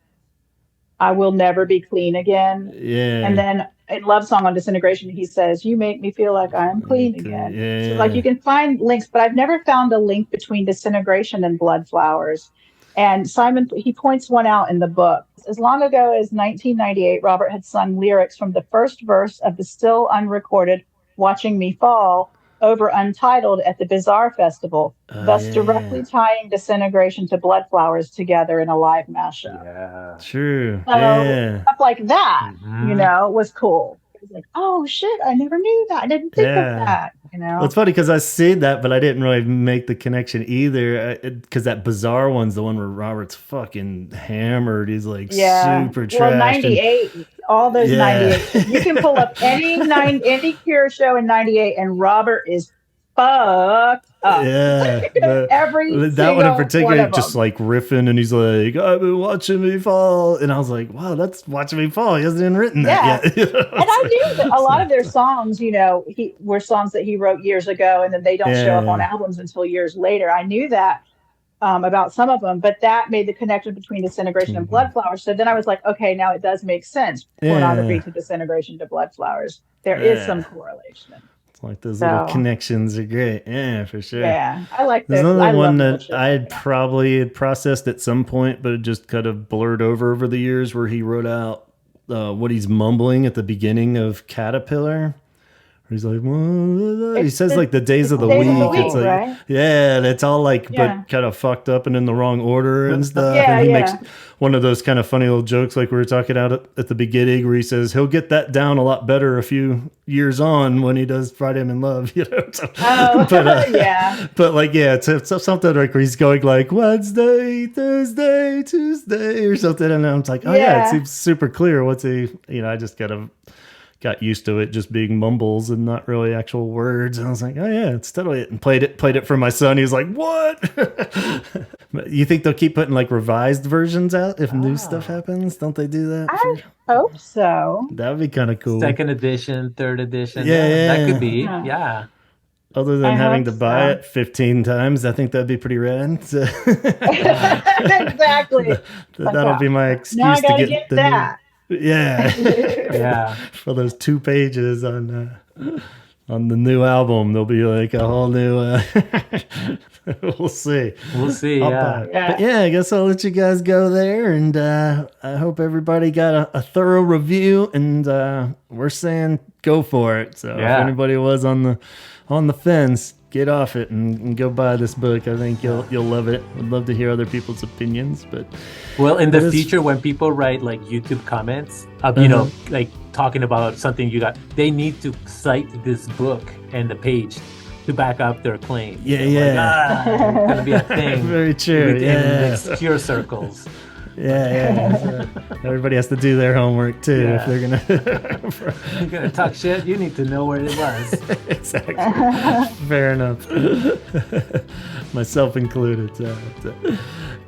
I will never be clean again. Yeah. And then in Love Song on Disintegration, he says, you make me feel like I am clean again. Yeah. So like you can find links, but I've never found a link between disintegration and Blood Flowers. And Simon, he points one out in the book. As long ago as 1998, Robert had sung lyrics from the first verse of the still unrecorded Watching Me Fall over Untitled at the Bizarre Festival, thus directly tying disintegration to Blood Flowers together in a live mashup. Yeah. True. So stuff like that, was cool. It was like, oh shit, I never knew that. I didn't think of that. Well, it's funny because I see that, but I didn't really make the connection either. Because that Bizarre one's the one where Robert's fucking hammered. He's like super trashed. Well, 98, all those 98. You can pull up any Cure show in 98, and Robert is fucked up. Yeah. That one in particular, just like riffing, and he's like, I've been watching me fall. And I was like, wow, that's Watching Me Fall. He hasn't even written that yet. And I knew that a lot of their songs, were songs that he wrote years ago, and then they don't show up on albums until years later. I knew that about some of them, but that made the connection between Disintegration and Blood Flowers. So then I was like, okay, now it does make sense. Pornography to Disintegration to Blood Flowers. There is some correlation. Like those little connections are great. Yeah, for sure. Yeah, I like There's another one that I had probably processed at some point, but it just kind of blurred over the years, where he wrote out what he's mumbling at the beginning of Caterpillar. He's like, he says like the days of the week. It's like, right? Yeah, that's all like, but kind of fucked up and in the wrong order and stuff. Yeah, and he makes one of those kind of funny little jokes, like we were talking about at the beginning, where he says he'll get that down a lot better a few years on when he does Friday I'm in Love, So, but like, it's something like where he's going like Wednesday, Thursday, Tuesday, or something, and I'm like, it seems super clear. What's he? I just kind of got used to it just being mumbles and not really actual words. And I was like, oh yeah, it's totally it. And played it for my son. He was like, what? You think they'll keep putting like revised versions out if new stuff happens? Don't they do that? I hope so. That would be kind of cool. Second edition, third edition. Yeah. That could be. Yeah. Other than having to buy it 15 times, I think that'd be pretty rad. So exactly. That'll be my excuse now I gotta to get that. Yeah. For those 2 pages on the new album, there'll be like a whole new. We'll see. Yeah. But I guess I'll let you guys go there, and I hope everybody got a thorough review. And we're saying go for it. So if anybody was on the fence, get off it and go buy this book. I think you'll love it. I'd love to hear other people's opinions. But in the future, when people write like YouTube comments, like talking about something you got, they need to cite this book and the page to back up their claim. It's gonna be a thing. Very true. In obscure circles. Everybody has to do their homework too if they're gonna talk shit. You need to know where it was. Exactly. Fair enough. Myself included.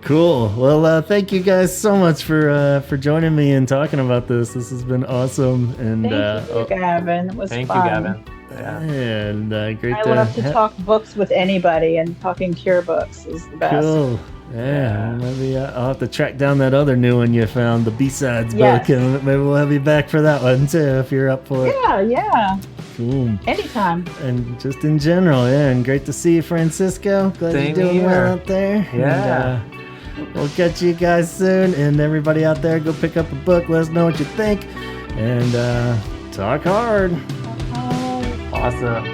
Cool. Well, thank you guys so much for joining me and talking about this. This has been awesome. And thank you, Gavin. It was fun. Thank you, Gavin. And great. I love to talk books with anybody, and talking Cure books is the best. Cool. Yeah, well, maybe I'll have to track down that other new one you found, the B-Sides book, and maybe we'll have you back for that one too, if you're up for it. Yeah. Cool. Anytime. And just in general, and great to see you, Francisco. Glad you're doing well out there. Yeah. And, we'll catch you guys soon, and everybody out there, go pick up a book, let us know what you think, and talk hard. Awesome.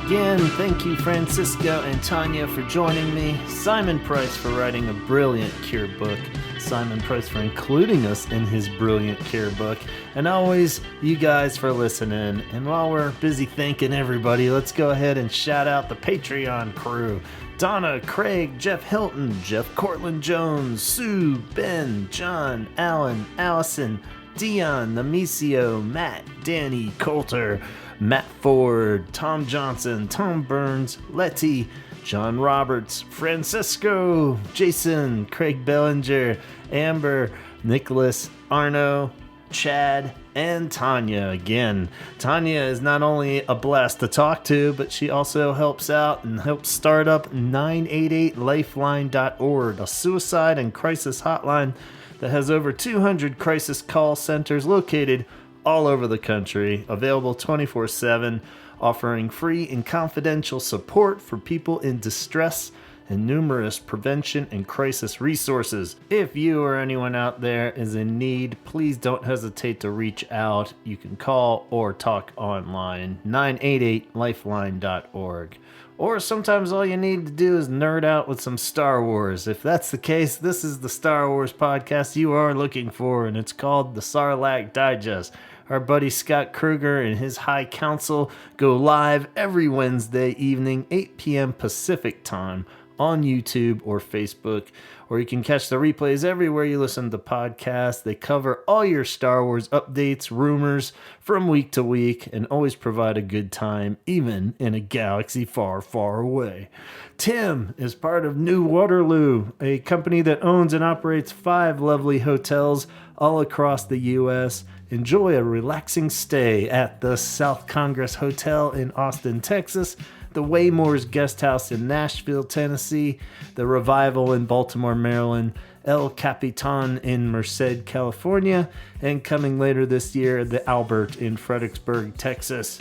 Again, thank you, Francisco and Tania, for joining me, Simon Price for writing a brilliant Cure book, Simon Price for including us in his brilliant cure book, and always you guys for listening. And while we're busy thanking everybody, let's go ahead and shout out the Patreon crew. Donna, Craig, Jeff Hilton, Jeff Cortland Jones, Sue, Ben, John, Alan, Allison, Dion, Namicio, Matt, Danny, Coulter, Matt Ford, Tom Johnson, Tom Burns, Letty, John Roberts, Francisco, Jason, Craig Bellinger, Amber, Nicholas, Arno, Chad, and Tania again. Tania is not only a blast to talk to, but she also helps out and helps start up 988lifeline.org, a suicide and crisis hotline that has over 200 crisis call centers located all over the country, available 24/7, offering free and confidential support for people in distress and numerous prevention and crisis resources. If you or anyone out there is in need, please don't hesitate to reach out. You can call or talk online, 988lifeline.org. Or sometimes all you need to do is nerd out with some Star Wars. If that's the case, this is the Star Wars podcast you are looking for, and it's called the Sarlacc Digest. Our buddy Scott Kruger and his High Council go live every Wednesday evening, 8 p.m. Pacific time, on YouTube or Facebook, or you can catch the replays everywhere you listen to podcasts. They cover all your Star Wars updates, rumors from week to week, and always provide a good time, even in a galaxy far, far away. Tim is part of New Waterloo, a company that owns and operates 5 lovely hotels all across the U.S. Enjoy a relaxing stay at the South Congress Hotel in Austin, Texas, the Waymore's Guest House in Nashville, Tennessee, the Revival in Baltimore, Maryland, El Capitan in Merced, California, and coming later this year, the Albert in Fredericksburg, Texas.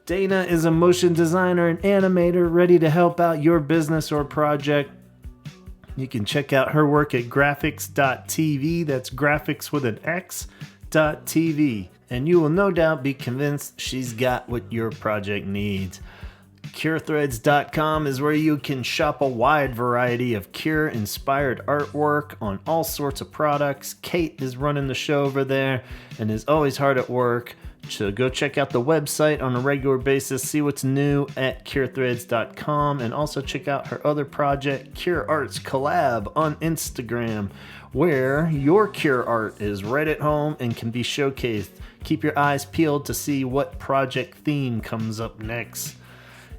Dana is a motion designer and animator ready to help out your business or project. You can check out her work at graphics.tv, that's graphics with an X, .tv, and you will no doubt be convinced she's got what your project needs. CureThreads.com is where you can shop a wide variety of Cure-inspired artwork on all sorts of products. Kate is running the show over there and is always hard at work. So go check out the website on a regular basis, see what's new at CureThreads.com, and also check out her other project, Cure Arts Collab, on Instagram, where your Cure art is right at home and can be showcased. Keep your eyes peeled to see what project theme comes up next.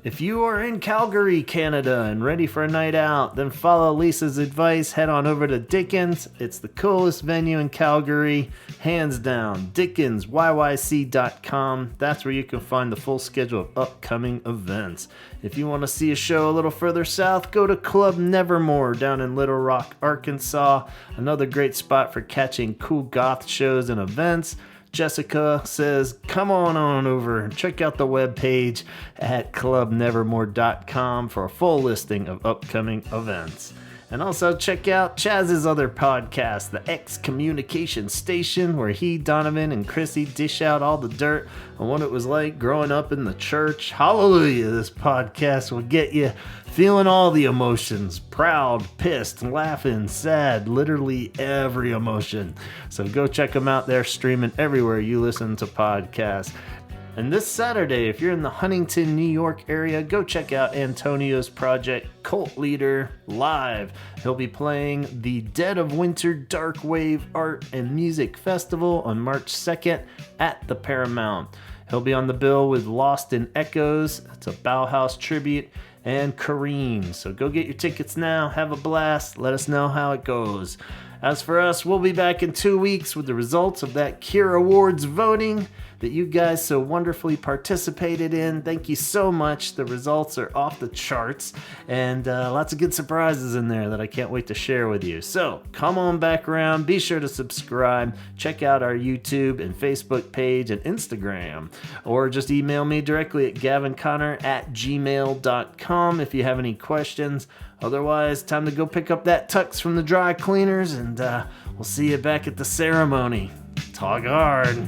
If you are in Calgary, Canada, and ready for a night out, then follow Lisa's advice. Head on over to Dickens. It's the coolest venue in Calgary, hands down. DickensYYC.com. That's where you can find the full schedule of upcoming events. If you want to see a show a little further south, go to Club Nevermore down in Little Rock, Arkansas. Another great spot for catching cool goth shows and events. Jessica says, come on over and check out the webpage at clubnevermore.com for a full listing of upcoming events. And also check out Chaz's other podcast, The X Communication Station, where he, Donovan, and Chrissy dish out all the dirt on what it was like growing up in the church. Hallelujah, this podcast will get you feeling all the emotions. Proud, pissed, laughing, sad, literally every emotion. So go check them out. They're streaming everywhere you listen to podcasts. And this Saturday, if you're in the Huntington, New York area, go check out Antonio's project, Cult Leader, live. He'll be playing the Dead of Winter Dark Wave Art and Music Festival on March 2nd at the Paramount. He'll be on the bill with Lost in Echoes, it's a Bauhaus tribute, and Kareem. So go get your tickets now, have a blast, let us know how it goes. As for us, we'll be back in 2 weeks with the results of that Cure Awards voting that you guys so wonderfully participated in. Thank you so much. The results are off the charts, and lots of good surprises in there that I can't wait to share with you. So come on back around. Be sure to subscribe. Check out our YouTube and Facebook page and Instagram, or just email me directly at gavinconnor@gmail.com if you have any questions. Otherwise, time to go pick up that tux from the dry cleaners, and we'll see you back at the ceremony. Talk hard.